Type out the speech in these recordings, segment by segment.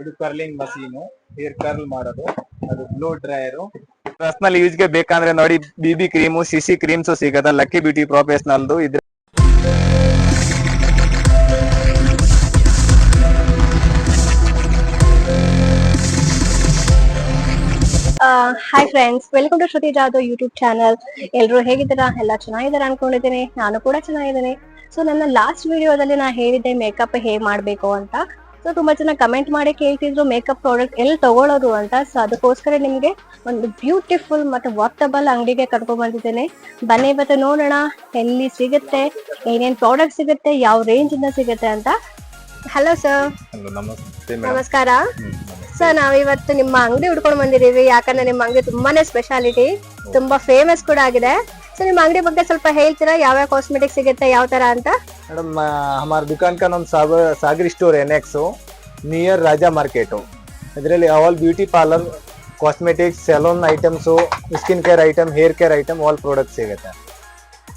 ಇದು curling machine, hair curl ಮಾಡೋದು, ಅದು ಬ್ಲೋ ಡ್ರೈಯರು. ಪರ್ಸನಲ್ ಯೂಸ್ಗೆ ಬೇಕಂದ್ರೆ ನೋಡಿ BB ಕ್ರೀಮು, CC ಕ್ರೀಮ್ಸ್ ಸಿಗದ ಲಕ್ಕಿ ಬ್ಯೂಟಿ ಪ್ರೊಫೆಷನಲ್ದು. ಇದ್ರ hi friends, welcome to Shruti Jadhav YouTube channel. ಎಲ್ಲರೂ ಹೇಗಿದ್ದೀರಾ? ಎಲ್ಲ ಚೆನ್ನಾಗಿದ್ದಾರೆ ಅನ್ಕೊಂಡಿದ್ದೀನಿ. ನಾನು ಕೂಡ ಚೆನ್ನಾಗಿದ್ದೀನಿ. ಸೊ ನನ್ನ ಲಾಸ್ಟ್ ವಿಡಿಯೋದಲ್ಲಿ ನಾ ಹೇಳಿದ್ದೆ ಮೇಕಪ್ ಹೇಗೆ ಮಾಡಬೇಕು ಅಂತ. ಸೊ ತುಂಬಾ ಜನ ಕಮೆಂಟ್ ಮಾಡಿ ಕೇಳ್ತಿದ್ರು ಮೇಕಪ್ ಪ್ರಾಡಕ್ಟ್ ಎಲ್ಲಿ ತಗೊಳ್ಳೋದು ಅಂತ. ಸೊ ಅದಕ್ಕೋಸ್ಕರ ನಿಮ್ಗೆ ಒಂದು ಬ್ಯೂಟಿಫುಲ್ ಮತ್ತೆ ವಾಟಬಲ್ ಅಂಗಡಿಗೆ ಕರ್ಕೊಂಡ್ ಬಂದಿದ್ದೇನೆ. ಬನ್ನಿ ಇವತ್ತು ನೋಡೋಣ ಎಲ್ಲಿ ಸಿಗುತ್ತೆ, ಏನೇನ್ ಪ್ರಾಡಕ್ಟ್ ಸಿಗುತ್ತೆ, ಯಾವ ರೇಂಜ್ ಇಂದ ಸಿಗುತ್ತೆ ಅಂತ. Hello sir. ನಮಸ್ಕಾರ ಸರ್. ನಾವಿವತ್ತು ನಿಮ್ಮ ಅಂಗಡಿ ಹುಡ್ಕೊಂಡು ಬಂದಿದೀವಿ, ಯಾಕಂದ್ರೆ ನಿಮ್ಮ ಅಂಗಡಿ ತುಂಬಾನೇ ಸ್ಪೆಷಾಲಿಟಿ, ತುಂಬಾ ಫೇಮಸ್ ಕೂಡ ಆಗಿದೆ. ಸೊ ನಿಮ್ಮ ಅಂಗಡಿ ಬಗ್ಗೆ ಸ್ವಲ್ಪ ಹೇಳ್ತೀರಾ? ಯಾವ ಕಾಸ್ಮೆಟಿಕ್ ಸಿಗುತ್ತೆ, ಯಾವ ತರ ಅಂತ? ಮೇಡಮ್, हमारा दुकान का नाम Sagar store NX near Raja market. ಇದರಲ್ಲಿ all beauty parlour, cosmetics, salon items, skin care item, hair care item, all product ಸಿಗುತ್ತೆ.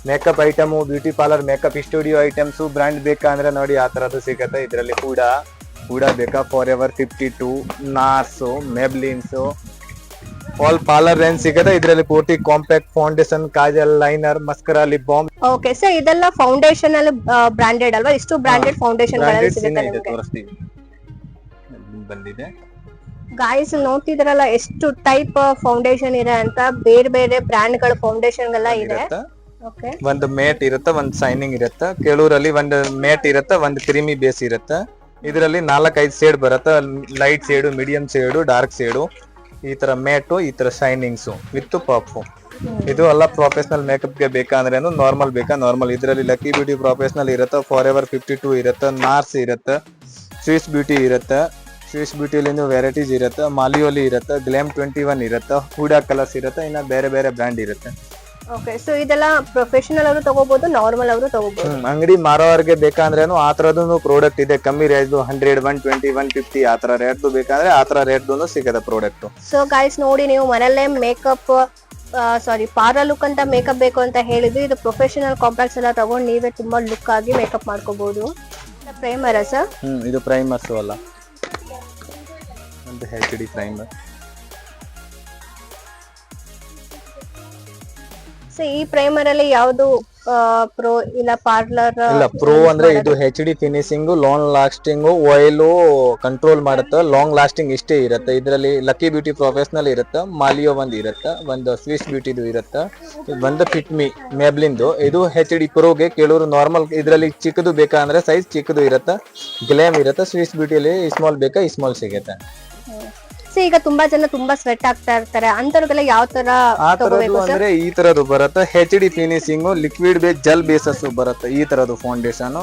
Makeup item, beauty parlour, makeup studio items, brand ಬೇಕಾ ಅಂದ್ರೆ ನೋಡಿ ಆ ತರದ್ದು ಸಿಗುತ್ತೆ. ಇದರಲ್ಲಿ ಕೂಡ ಬೇಕಾ, forever 52, Nars, Maybellines, all parlour range ಸಿಗುತ್ತೆ. ಇದರಲ್ಲಿ ಪೂರ್ತಿ compact foundation, kajal, liner, mascara, lip balm. Okay sir, ಇದೆಲ್ಲ ಫೌಂಡೇಶನ್ ಅಲ್ಲಿ ಬ್ರಾಂಡೆಡ್ ಅಲ್ವಾ? ಇಷ್ಟು ಬ್ರಾಂಡೆಡ್ ಫೌಂಡೇಶನ್ ತೋರಿಸ್ತೀವಿ. ಬಂದಿದೆ ಗಾಯ್ಸ್, ನೋಡ್ತಿದ್ರಲ್ಲ ಎಷ್ಟು ಟೈಪ್ ಫೌಂಡೇಶನ್ ಇದೆ ಅಂತ. ಬೇರೆ ಬೇರೆ ಬ್ರಾಂಡ್ ಗಳ ಫೌಂಡೇಶನ್ ಎಲ್ಲ ಇದೆ. ಒಂದು ಮೇಟ್ ಇರುತ್ತೆ, ಒಂದು ಶೈನಿಂಗ್ ಇರುತ್ತೆ. ಕೆಲವರಲ್ಲಿ ಒಂದು ಮೇಟ್ ಇರುತ್ತೆ, ಒಂದು ಕ್ರೀಮಿ ಬೇಸ್ ಇರುತ್ತೆ. ಇದರಲ್ಲಿ 4-5 ಶೇಡ್ ಬರುತ್ತೆ. Light shade, medium shade, dark shade, ಈ ತರ ಮೇಟು, ಈ ತರ ಶೈನಿಂಗ್ಸು ವಿತ್ ಪಫ್. ಇದು ಎಲ್ಲ ಪ್ರೊಫೆಷನಲ್ ಮೇಕಪ್ ಗೆ ಬೇಕಂದ್ರೆ ನಾರ್ಮಲ್ ಬೇಕಾ ನಾರ್ಮಲ್. ಇದರಲ್ಲಿ ಲಕ್ಕಿ ಬ್ಯೂಟಿ ಪ್ರೊಫೆಷನಲ್ ಇರುತ್ತೆ, ಫಾರ್ ಎವರ್ 52 ಇರುತ್ತೆ, ನಾರ್ಸ್ ಇರುತ್ತೆ, ಸ್ವಿಸ್ ಬ್ಯೂಟಿ ಇರುತ್ತೆ. ಸ್ವಿಸ್ ಬ್ಯೂಟಿಯಲ್ಲಿ ವೆರೈಟೀಸ್ ಇರುತ್ತೆ, ಮಾಲಿಯೋಲಿ ಇರುತ್ತೆ, ಗ್ಲಾಮ್ 21 ಇರುತ್ತೆ, ಹೂಡಾ ಕಲರ್ಸ್ ಇರುತ್ತೆ, ಇನ್ನ ಬೇರೆ ಬೇರೆ ಬ್ರ್ಯಾಂಡ್ ಇರುತ್ತೆ. ಓಕೆ, ಸೊ ಇದೆಲ್ಲ ಪ್ರೊಫೆಷನಲ್ ಅವರು ತಗೋಬಹುದು, ನಾರ್ಮಲ್ ಅವರು ತಗೋಬಹುದು. ಅಂಗಡಿ ಮಾರೋರ್ಗೆ ಬೇಕಂದ್ರೇನು ಆ ತರದ್ದು ಪ್ರಾಡಕ್ಟ್ ಇದೆ. ಕಮ್ಮಿ ರೇಟ್ 100, 120, 150 ಆ ತರ ರೇಟ್ ಬೇಕಂದ್ರೆ ಆ ತರ ರೇಟ್ ಸಿಗುತ್ತೆ ಪ್ರಾಡಕ್ಟ್. ಸೊ ಗೈಸ್ ನೋಡಿ, ನೀವು ಮನೆಯಲ್ಲೇ ಮೇಕಪ್ ಪಾರ್ಲರ್ ಲುಕ್ ಅಂತ ಮೇಕಪ್ ಬೇಕು ಅಂತ ಹೇಳಿದ್ರು, ಇದು ಪ್ರೊಫೆಷನಲ್ ಕಾಂಪ್ಲೆಕ್ಸ್ ಎಲ್ಲ ತಗೊಂಡು ನೀವೇ ತುಂಬಾ ಲುಕ್ ಆಗಿ ಮೇಕಪ್ ಮಾಡ್ಕೋಬಹುದು. Primer sir? ಇದು ಪ್ರೈಮರ್ಸ್ ಅಲ್ಲ, ಒಂದು HD ಪ್ರೈಮರ್. ಸೊ ಈ ಪ್ರೈಮರ್ ಅಲ್ಲಿ ಯಾವುದು ಪ್ರೋ ಇಲ್ಲ ಪಾರ್ಲರ್? ಇಲ್ಲ, ಪ್ರೋ ಅಂದ್ರೆ ಇದು HD finishing, long lasting, oil control ಮಾಡುತ್ತೆ, ಲಾಂಗ್ ಲಾಸ್ಟಿಂಗ್ ಇಷ್ಟೇ ಇರುತ್ತೆ. ಇದರಲ್ಲಿ ಲಕ್ಕಿ ಬ್ಯೂಟಿ ಪ್ರೊಫೆಷನಲ್ ಇರುತ್ತೆ, ಮಾಲಿಯೋ ಒಂದು ಇರುತ್ತೆ, ಒಂದು ಸ್ವಿಸ್ ಬ್ಯೂಟಿದು ಇರುತ್ತೆ, ಒಂದು ಫಿಟ್ಮಿ ಮೇಬ್ಲಿಂದು. ಇದು HD ಪ್ರೋಗೆ. ಕೆಲವರು ನಾರ್ಮಲ್ ಇದರಲ್ಲಿ ಚಿಕ್ಕದು ಬೇಕಂದ್ರೆ ಸೈಜ್ ಚಿಕ್ಕದು ಇರುತ್ತೆ, ಗ್ಲಾಮ್ ಇರುತ್ತೆ. ಸ್ವಿಸ್ ಬ್ಯೂಟಿಯಲ್ಲಿ ಸ್ಮಾಲ್ ಬೇಕಾ ಸ್ಮಾಲ್ ಸಿಗುತ್ತೆ. ಈಗ ತುಂಬಾ ಜನ ತುಂಬಾ ಸ್ವೆಟ್ ಆಗ್ತಾ ಇರ್ತಾರೆ, ಅಂತವ್ರಿಗೆಲ್ಲ ಯಾವ ತರ ತಗೋಬೇಕು ಸರ್? ಅಂದ್ರೆ ಈ ತರದ್ದು ಬರುತ್ತೆ, HD finishing, liquid base, gel basis ಬರುತ್ತೆ. ಈ ತರದ್ದು ಫೌಂಡೇಶನ್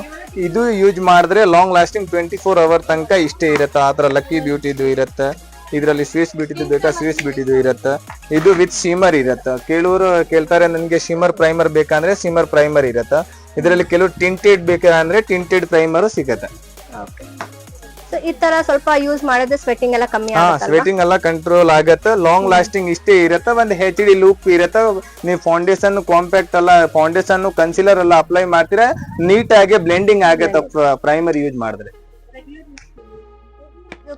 ಇದು ಯೂಸ್ ಮಾಡಿದ್ರೆ ಲಾಂಗ್ ಲಾಸ್ಟಿಂಗ್ 24 ಅವರ್ ತನಕ ಇಷ್ಟೇ ಇರುತ್ತೆ. ಆ ತರ ಲಕ್ಕಿ ಬ್ಯೂಟಿದು ಇರುತ್ತೆ. ಇದರಲ್ಲಿ ಸ್ವಿಸ್ ಬ್ಯೂಟಿದು ಬೇಕಾ ಸ್ವಿಸ್ ಬ್ಯೂಟಿದು ಇರುತ್ತೆ. ಇದು ವಿತ್ ಶಿಮರ್ ಇರುತ್ತೆ. ಕೆಲವರು ಕೇಳ್ತಾರೆ ನನ್ಗೆ ಶಿಮರ್ ಪ್ರೈಮರ್ ಬೇಕಂದ್ರೆ ಶಿಮರ್ ಪ್ರೈಮರ್ ಇರುತ್ತೆ. ಇದರಲ್ಲಿ ಕೆಲವು ಟಿಂಟೆಡ್ ಬೇಕಂದ್ರೆ ಟಿಂಟೆಡ್ ಪ್ರೈಮರ್ ಸಿಗುತ್ತೆ. ಈ ತರ ಸ್ವಲ್ಪ ಯೂಸ್ ಮಾಡಿದ್ರೆ ಸ್ವೆಟಿಂಗ್ ಎಲ್ಲ ಕಮ್ಮಿ ಆಗುತ್ತೆ, ಸ್ವೆಟಿಂಗ್ ಎಲ್ಲ ಕಂಟ್ರೋಲ್ ಆಗುತ್ತೆ. ಲಾಂಗ್ ಲಾಸ್ಟಿಂಗ್ ಇಷ್ಟೇ ಇರುತ್ತೆ, ಒಂದು HD ಲುಕ್ ಇರುತ್ತೆ. ನೀವು ಫೌಂಡೇಶನ್ ಕಾಂಪ್ಯಾಕ್ಟ್ ಅಲ್ಲ, ಫೌಂಡೇಶನ್ ಕನ್ಸಿಲರ್ ಎಲ್ಲ ಅಪ್ಲೈ ಮಾಡ್ತೀರಾ, ನೀಟ್ ಆಗಿ ಬ್ಲೆಂಡಿಂಗ್ ಆಗುತ್ತೆ ಪ್ರೈಮರ್ ಯೂಸ್ ಮಾಡಿದ್ರೆ.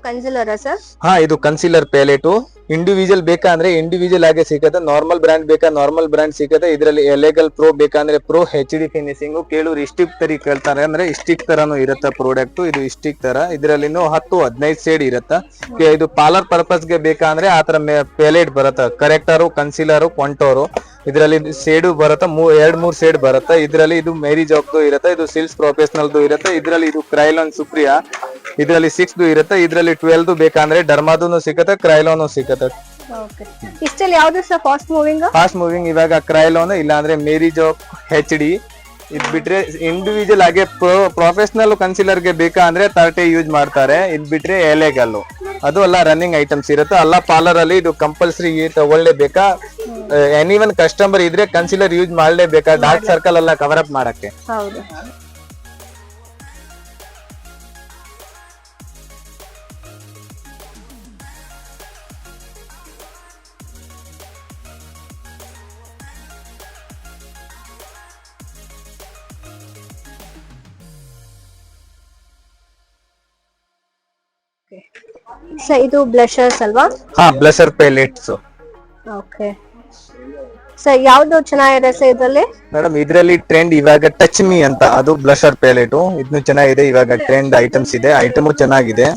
Concealer sir? ಇದು ಕನ್ಸಿಲರ್ ಪ್ಯಾಲೆಟ್. ಇಂಡಿವಿಜುವಲ್ ಬೇಕಂದ್ರೆ ಇಂಡಿವಿಜುವಲ್ ಆಗಿ ಸಿಗುತ್ತೆ, ನಾರ್ಮಲ್ ಬ್ರ್ಯಾಂಡ್ ಬೇಕಾ ನಾರ್ಮಲ್ ಬ್ರ್ಯಾಂಡ್ ಸಿಗುತ್ತೆ. ಇದರಲ್ಲಿ ಎಲೆಗಲ್ ಪ್ರೋ ಬೇಕಂದ್ರೆ ಪ್ರೋ HD ಫಿನಿಶಿಂಗ್. ಕೆಲವರು ಸ್ಟಿಕ್ ತರ ಕೇಳ್ತಾರೆ ಅಂದ್ರೆ ಸ್ಟಿಕ್ ತರನು ಇರುತ್ತೆ ಪ್ರಾಡಕ್ಟ್. ಇದು ಸ್ಟಿಕ್ ತರ, ಇದರಲ್ಲಿ 10-15 ಶೇಡ್ ಇರುತ್ತೆ. ಇದು ಪಾರ್ಲರ್ ಪರ್ಪಸ್ ಗೆ ಬೇಕಂದ್ರೆ ಆತರ ಪ್ಯಾಲೆಟ್ ಬರುತ್ತೆ, ಕರೆಕ್ಟರು, ಕನ್ಸಿಲರು, ಕಾಂಟೋರು. ಇದರಲ್ಲಿ ಶೇಡು ಬರುತ್ತೆ, 2-3 ಶೇಡ್ ಬರುತ್ತೆ. ಇದರಲ್ಲಿ ಇದು ಮೇರಿ ಜಾಬ್ದು ಇರುತ್ತೆ, ಇದು ಸಿಲ್ಸ್ ಪ್ರೊಫೆಷನಲ್ದು ಇರುತ್ತೆ. ಇದರಲ್ಲಿ ಇದು ಕ್ರೈಲಾನ್ ಸುಪ್ರಿಯಾ, ಇದರಲ್ಲಿ 6 ಇರುತ್ತೆ. ಇದರಲ್ಲಿ 12 ಬೇಕಂದ್ರೆ ಡರ್ಮಾದು ಸಿಗುತ್ತೆ, ಕ್ರೈಲಾನು ಸಿಗುತ್ತೆ. ಇಷ್ಟಲ್ಲಿ ಯಾವ್ದು ಸರ್ ಫಾಸ್ಟ್ ಮೂವಿಂಗ್? ಇವಾಗ ಕ್ರೈಲಾನ್, ಇಲ್ಲ ಅಂದ್ರೆ ಮೇರಿ ಜಾಬ್ HD. ಇದ್ ಬಿಟ್ರೆ ಇಂಡಿವಿಜುವಲ್ ಆಗಿ ಪ್ರೊಫೆಷನಲ್ ಕನ್ಸಿಲರ್ ಗೆ ಬೇಕಾ ಅಂದ್ರೆ 30 ಯೂಸ್ ಮಾಡ್ತಾರೆ. ಇದ್ ಬಿಟ್ರೆ ಎಲೆಗಲ್, ಅದು ಎಲ್ಲ ರನ್ನಿಂಗ್ ಐಟಮ್ಸ್ ಇರುತ್ತೆ. ಎಲ್ಲ ಪಾರ್ಲರ್ ಅಲ್ಲಿ ಇದು ಕಂಪಲ್ಸರಿ ತಗೊಳ್ಳೇಬೇಕಾ. ಎನಿವನ್ ಕಸ್ಟಮರ್ ಇದ್ರೆ ಕನ್ಸಿಲರ್ ಯೂಸ್ ಮಾಡ್ಲೇಬೇಕಾ, ಡಾರ್ಕ್ ಸರ್ಕಲ್ ಎಲ್ಲ ಕವರ್ ಅಪ್ ಮಾಡಕ್ಕೆ. ಸೊ ಇದು ಬ್ಲಷರ್ಸ್ ಅಲ್ವಾ? ಹಾ, ಬ್ಲಷರ್ ಪ್ಯಾಲೆಟ್ಸ್. ಓಕೆ ಸರ್, ಯಾವ್ದು ಚೆನ್ನಾಗಿದೆ ಸರ್ ಇದರಲ್ಲಿ? ಮೇಡಮ್ ಇದ್ರಲ್ಲಿ ಟ್ರೆಂಡ್ ಇವಾಗ ಟಚ್ ಮೀ ಅಂತ, ಅದು ಬ್ಲಷರ್ ಪ್ಯಾಲೆಟ್. ಇದನ್ನು ಚೆನ್ನಾಗಿದೆ, ಇವಾಗ ಟ್ರೆಂಡ್ ಐಟಮ್ಸ್ ಇದೆ. ಐಟಮ್ ಚೆನ್ನಾಗಿದೆ,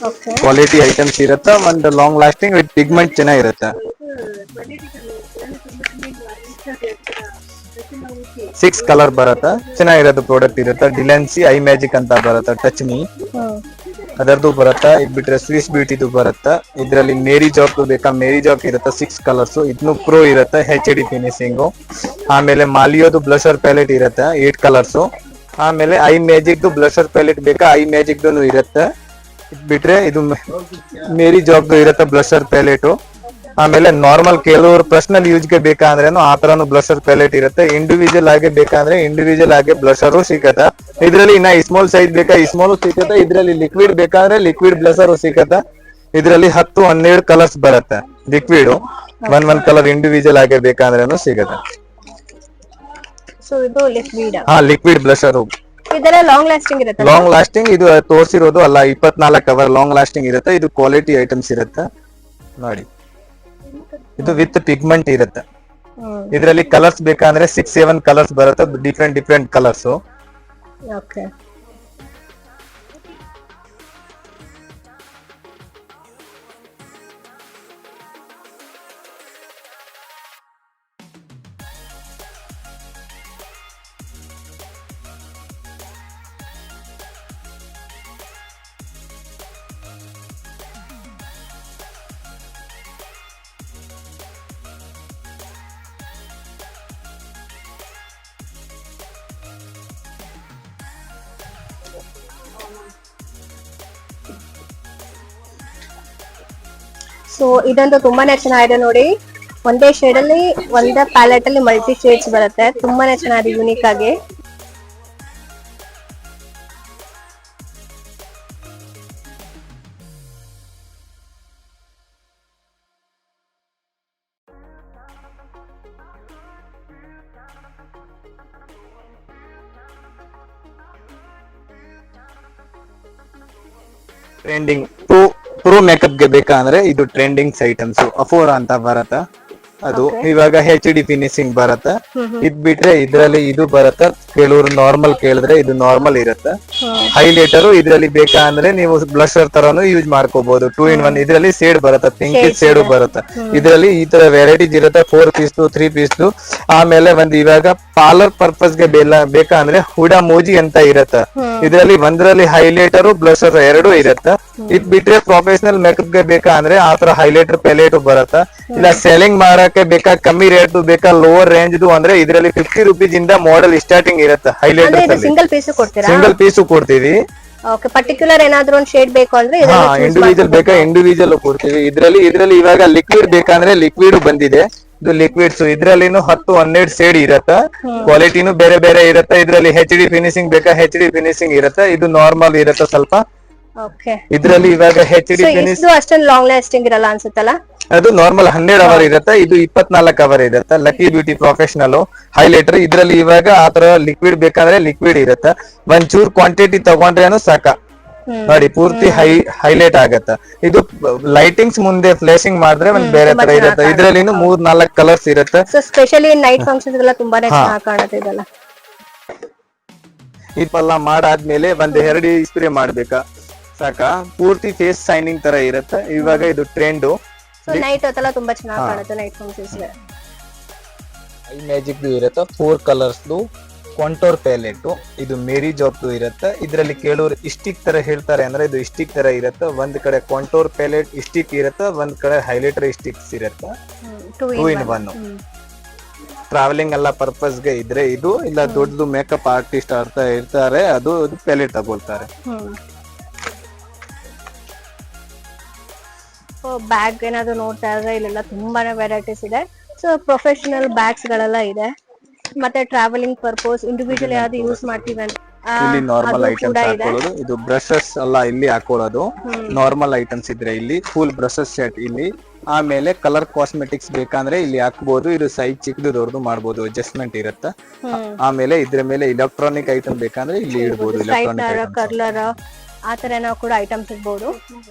ಓಕೆ ಕ್ವಾಲಿಟಿ ಐಟಮ್ಸ್ ಇರುತ್ತೆ. ಒಂದು ಲಾಂಗ್ ಲಾಸ್ಟಿಂಗ್ ವಿತ್ ಪಿಗ್ಮೆಂಟ್ ಚೆನ್ನಾಗಿರುತ್ತೆ. 6 ಕಲರ್ ಬರುತ್ತೆ, ಚೆನ್ನಾಗಿರೋದು ಪ್ರಾಡಕ್ಟ್ ಇರುತ್ತೆ. ಡಿಲೆನ್ಸಿ ಐ ಮ್ಯಾಜಿಕ್ ಅಂತ ಬರುತ್ತೆ, ಟಚ್ ಮೀ ಅದರದ್ದು ಬರುತ್ತೆ. ಇದ್ ಬಿಟ್ರೆ ಸ್ವಿಸ್ ಬ್ಯೂಟಿದು ಬರುತ್ತೆ. ಇದ್ರಲ್ಲಿ ಮೇರಿ ಜಾಕ್ ಬೇಕಾ, ಮೇರಿ ಜಾಕ್ ಇರುತ್ತೆ. 6 ಕಲರ್ಸ್. ಇದನ್ನು ಪ್ರೋ ಇರುತ್ತೆ, HD ಫಿನಿಶಿಂಗ್. ಆಮೇಲೆ ಮಾಲಿಯೋದು ಬ್ಲಷರ್ ಪ್ಯಾಲೆಟ್ ಇರುತ್ತೆ, 8 ಕಲರ್ಸ್. ಆಮೇಲೆ ಐ ಮ್ಯಾಜಿಕ್ ಬ್ಲಷರ್ ಪ್ಯಾಲೆಟ್ ಬೇಕಾ, ಐ ಮ್ಯಾಜಿಕ್ ಇರುತ್ತೆ. ಇದ್ ಬಿಟ್ರೆ ಇದು ಮೇರಿ ಜಾಕ್ ಇರುತ್ತೆ ಬ್ಲಷರ್ ಪ್ಯಾಲೆಟ್. ಆಮೇಲೆ ನಾರ್ಮಲ್ ಕೆಲವರು ಪರ್ಸನಲ್ ಯೂಸ್ಗೆ ಬೇಕಾಂದ್ರೇನು ಆ ತರನು ಬ್ಲಷರ್ ಪ್ಯಾಲೆಟ್ ಇರುತ್ತೆ. ಇಂಡಿವಿಜುವಲ್ ಆಗಿ ಬೇಕಂದ್ರೆ ಇಂಡಿವಿಜುವಲ್ ಆಗಿ ಬ್ಲಷರು ಸಿಗತ್ತೆ. ಇದ್ರಲ್ಲಿ ಇನ್ನ ಸ್ಮಾಲ್ ಸೈಜ್ ಬೇಕಾ, ಸ್ಮಾಲ್ ಸಿಗತ್ತೆ. ಇದ್ರಲ್ಲಿ ಲಿಕ್ವಿಡ್ ಬೇಕಾದ್ರೆ ಲಿಕ್ವಿಡ್ ಬ್ಲಷರ್ ಸಿಗತ್ತೆ. ಇದ್ರಲ್ಲಿ 10-12 ಕಲರ್ಸ್ ಬರುತ್ತೆ ಲಿಕ್ವಿಡ್. ಒಂದ್ ಕಲರ್ ಇಂಡಿವಿಜುವಲ್ ಆಗಿ ಬೇಕಂದ್ರೇನು ಸಿಗತ್ತೆ. ಸೊ ಇದು ಲಿಕ್ವಿಡ್. ಹಾ, ಲಿಕ್ವಿಡ್ ಬ್ಲಷರ್. ಇದೆಲ್ಲ ಲಾಂಗ್ ಲಾಸ್ಟಿಂಗ್ ಇರುತ್ತೆ? ಲಾಂಗ್ ಲಾಸ್ಟಿಂಗ್ ಇದು ತೋರಿಸಿರೋದು ಅಲ್ಲ, 24 ಅವರ್ ಲಾಂಗ್ ಲಾಸ್ಟಿಂಗ್ ಇರುತ್ತೆ. ಇದು ಕ್ವಾಲಿಟಿ ಐಟಮ್ಸ್ ಇರುತ್ತೆ ನೋಡಿ. ಇದು ವಿತ್ ಪಿಗ್ಮೆಂಟ್ ಇರುತ್ತೆ. ಇದರಲ್ಲಿ ಕಲರ್ಸ್ ಬೇಕಂದ್ರೆ 6-7 ಕಲರ್ಸ್ ಬರುತ್ತೆ, ಡಿಫ್ರೆಂಟ್ ಕಲರ್ಸ್. ಓಕೆ ಸೊ ಇದಂತೂ ತುಂಬಾನೇ ಚೆನ್ನಾಗಿದೆ ನೋಡಿ. ಒಂದೇ ಶೇಡ್ ಅಲ್ಲಿ, ಒಂದೇ ಪ್ಯಾಲೆಟ್ ಅಲ್ಲಿ ಮಲ್ಟಿ ಶೇಡ್ಸ್ ಬರುತ್ತೆ. ತುಂಬಾನೇ ಚೆನ್ನಾಗಿದೆ, ಯೂನಿಕ್ ಆಗಿ. ಟ್ರೆಂಡಿಂಗ್ ಪ್ರೋ ಮೇಕಪ್ ಗೆ ಬೇಕಂದ್ರೆ ಇದು ಟ್ರೆಂಡಿಂಗ್ ಐಟಮ್ಸ್ ಅಫೋರಾ ಅಂತ ಬರತ್ತ. ಅದು ಇವಾಗ HD ಫಿನಿಶಿಂಗ್ ಬರತ್ತ. ಇದ್ ಬಿಟ್ರೆ ಇದ್ರಲ್ಲಿ ಇದು ಬರತ್ತ. ಕೆಲವರು ನಾರ್ಮಲ್ ಕೇಳಿದ್ರೆ ಇದು ನಾರ್ಮಲ್ ಇರುತ್ತೆ. ಹೈಲೈಟರ್ ಇದ್ರಲ್ಲಿ ಬೇಕಾ ಅಂದ್ರೆ ನೀವು ಬ್ಲಷರ್ ತರಾನು ಯೂಸ್ ಮಾಡ್ಕೋಬಹುದು. 2-in-1 ಇದ್ರಲ್ಲಿ ಶೇಡ್ ಬರುತ್ತೆ, ಪಿಂಕ್ ಶೇಡ್ ಬರುತ್ತೆ. ಇದ್ರಲ್ಲಿ ಈ ತರ ವೆರೈಟೀಸ್ ಇರುತ್ತೆ, 4 ಪೀಸ್ 3 ಪೀಸ್. ಆಮೇಲೆ ಒಂದು ಇವಾಗ ಪಾರ್ಲರ್ ಪರ್ಪಸ್ ಗೆ ಬೇಕಾ ಅಂದ್ರೆ ಹುಡಾ ಮೋಜಿ ಅಂತ ಇರುತ್ತೆ. ಇದರಲ್ಲಿ ಒಂದ್ರಲ್ಲಿ ಹೈಲೈಟರ್ ಬ್ಲಷರ್ 2 ಇರುತ್ತೆ. ಇದ್ ಬಿಟ್ರೆ ಪ್ರೊಫೆಷನಲ್ ಮೇಕಪ್ ಗೆ ಬೇಕಾ ಅಂದ್ರೆ ಆತರ ಹೈಲೈಟರ್ ಪ್ಯಾಲೆಟ್ ಬರುತ್ತೆ. ಇಲ್ಲ ಸೆಲ್ಲಿಂಗ್ ಮಾಡಕ್ಕೆ ಬೇಕಾ, ಕಮ್ಮಿ ರೇಟ್ ಬೇಕಾ, ಲೋವರ್ ರೇಂಜ್ ಅಂದ್ರೆ ಇದರಲ್ಲಿ 50 ರುಪೀಸ್ ಇಂದ ಮಾಡೆಲ್ ಸ್ಟಾರ್ಟಿಂಗ್ ಇರುತ್ತೆ. ಹೈಲೈಟರ್ ಸಿಂಗಲ್ ಪೀಸ್ ಕೊಡ್ತೀರಾ? ಸಿಂಗಲ್ ಪೀಸ್ ಕೊಡ್ತೀವಿ. ಓಕೆ, ಪರ್ಟಿಕ್ಯುಲರ್ ಏನಾದ್ರೂ ಒಂದು ಶೇಡ್ ಬೇಕು ಅಂದ್ರೆ ಇಂಡಿವಿಜುವಲ್ ಬೇಕಾ ಇಂಡಿವಿಜುವಲ್ ಕೊಡ್ತೀವಿ. ಇದ್ರಲ್ಲಿ ಇವಾಗ ಲಿಕ್ವಿಡ್ ಬೇಕಂದ್ರೆ ಲಿಕ್ವಿಡ್ ಬಂದಿದೆ. ಇದು ಲಿಕ್ವಿಡ್ಸ್ ಇದ್ರಲ್ಲಿನು 10-12 ಶೇಡ್ ಇರತ್ತ. ಕ್ವಾಲಿಟಿನೂ ಬೇರೆ ಬೇರೆ ಇರುತ್ತೆ. ಇದ್ರಲ್ಲಿ HD ಫಿನಿಶಿಂಗ್ ಬೇಕಾ, HD ಫಿನಿಶಿಂಗ್ ಇರುತ್ತೆ. ಇದು ನಾರ್ಮಲ್ ಇರುತ್ತೆ ಸ್ವಲ್ಪ. ಓಕೆ, ಇದ್ರಲ್ಲಿ ಇವಾಗ HD ಫಿನಿಶ್ ಅಷ್ಟೊಂದು ಲಾಂಗ್ ಲಾಸ್ಟಿಂಗ್ ಇರಲ್ಲ ಅನ್ಸುತ್ತಲ್ಲ. ಅದು ನಾರ್ಮಲ್ 12 ಅವರ್ ಇರುತ್ತೆ. ಇದು 24 ಅವರ್ ಇರುತ್ತೆ. Lucky beauty professional highlighter. ಇದ್ರಲ್ಲಿ ಇವಾಗ ಆತರ ಲಿಕ್ವಿಡ್ ಬೇಕಂದ್ರೆ ಲಿಕ್ವಿಡ್ ಇರುತ್ತೆ. ಒಂಚೂರ್ ಕ್ವಾಂಟಿಟಿ ತಗೊಂಡ್ರೇನು ಸಾಕ ನೋಡಿ, ಪೂರ್ತಿ ಹೈಲೈಟ್ ಆಗತ್ತೆ. ಇದು ಲೈಟಿಂಗ್ಸ್ ಮುಂದೆ ಫ್ಲಾಶಿಂಗ್ ಮಾಡಿದ್ರೆ ಒಂದ್ ಬೇರೆ ತರ ಇರುತ್ತೆ. ಇದ್ರಲ್ಲಿ 3-4 ಕಲರ್ಸ್ ಇರುತ್ತೆ. ಸ್ಪೆಷಲಿ ನೈಟ್ ಫಂಕ್ಷನ್ಸ್ ಎಲ್ಲ ತುಂಬಾನೇ ಚೆನ್ನಾಗಿ ಕಾಣುತ್ತೆ ಇದೆಲ್ಲ. ಇದೆಲ್ಲ ಮಾಡಾದ್ಮೇಲೆ ಒಂದ್ 2 ಸ್ಪ್ರೇ ಮಾಡ್ಬೇಕಾ ಸಾಕ, ಪೂರ್ತಿ ಫೇಸ್ ಶೈನಿಂಗ್ ತರ ಇರುತ್ತೆ. ಇವಾಗ ಇದು ಟ್ರೆಂಡ್. ನೈಟ್ ಹೊತ್ತೆಲ್ಲ ತುಂಬಾ ಚೆನ್ನಾಗಿ ಕಾಣುತ್ತೆ ನೈಟ್ ಫಂಕ್ಷನ್ಸ್ ಗೆ. ಐ ಮ್ಯಾಜಿಕ್ ಇರುತ್ತೆ, 4 ಕಲರ್ಸ್ ಕಾಂಟೋರ್ ಪ್ಯಾಲೆಟ್. ಇದು ಮೇರಿ ಜಾಕ್ ಇರುತ್ತೆ. ಇದ್ರಲ್ಲಿ ಕೆಲವರು ಸ್ಟಿಕ್ ತರ ಹೇಳ್ತಾರೆ ಅಂದ್ರೆ ಇದು ಸ್ಟಿಕ್ ತರ ಇರುತ್ತೆ. ಒಂದ್ ಕಡೆ ಕಾಂಟೋರ್ ಪ್ಯಾಲೆಟ್ ಸ್ಟಿಕ್ ಇರುತ್ತೆ, ಒಂದ್ ಕಡೆ ಹೈಲೈಟರ್ ಸ್ಟಿಕ್ಸ್ ಇರುತ್ತೆ. 2-in-1 ಟ್ರಾವೆಲಿಂಗ್ ಎಲ್ಲ ಪರ್ಪಸ್ ಗೆ ಇದ್ರೆ ಇದು, ಇಲ್ಲ ದೊಡ್ಡದು ಮೇಕಪ್ ಆರ್ಟಿಸ್ಟ್ ಇರ್ತಾರೆ ಅದು ಪ್ಯಾಲೆಟ್ ತಗೊಳ್ತಾರೆ. ಬ್ಯಾಗ್ ಏನಾದ್ರು ನೋಡ್ತಾ ಇದ್ರೆ ಇಲ್ಲೆಲ್ಲ ತುಂಬಾನೇ ವೆರೈಟೀಸ್ ಇದೆ. ಸೊ ಪ್ರೊಫೆಷನಲ್ ಬ್ಯಾಗ್ಸ್ ಗಳೆಲ್ಲ ಇದೆ. ಮತ್ತೆ ಟ್ರಾವೆಲಿಂಗ್ ಪರ್ಪಸ್ ಇಂಡಿವಿಜುವಲ್ ಯಾವ್ದು ಯೂಸ್ ಮಾಡ್ತೀವಿ ಅಂತ ಇಲ್ಲಿ ನಾರ್ಮಲ್ ಐಟಮ್ಸ್ ಹಾಕೊಳ್ಳೋದು. ಇದು ಬ್ರಷಸ್ ಎಲ್ಲ ಇಲ್ಲಿ ಹಾಕೊಳ್ಳೋದು. ನಾರ್ಮಲ್ ಐಟಮ್ಸ್ ಇದ್ರೆ ಇಲ್ಲಿ ಫುಲ್ ಬ್ರಷಸ್ ಸೆಟ್ ಇಲ್ಲಿ. ಆಮೇಲೆ ಕಲರ್ ಕಾಸ್ಮೆಟಿಕ್ಸ್ ಬೇಕಂದ್ರೆ ಇಲ್ಲಿ ಹಾಕ್ಬಹುದು. ಇದು ಸೈಜ್ ಚಿಕ್ಕದು ದೊಡ್ಡದು ಮಾಡ್ಬೋದು, ಅಡ್ಜಸ್ಟ್ಮೆಂಟ್ ಇರುತ್ತೆ. ಆಮೇಲೆ ಇದ್ರ ಮೇಲೆ ಇಲೆಕ್ಟ್ರಾನಿಕ್ ಐಟಮ್ ಬೇಕಂದ್ರೆ ಇಲ್ಲಿ ಇಡಬಹುದು. ಇಲೆಕ್ಟ್ರಾನಿಕ್ ಕರ್ಲರ್ ಆತರ ನಾವು ಕೂಡ ಐಟಮ್ಸ್ ಇರ್ಬೋದು.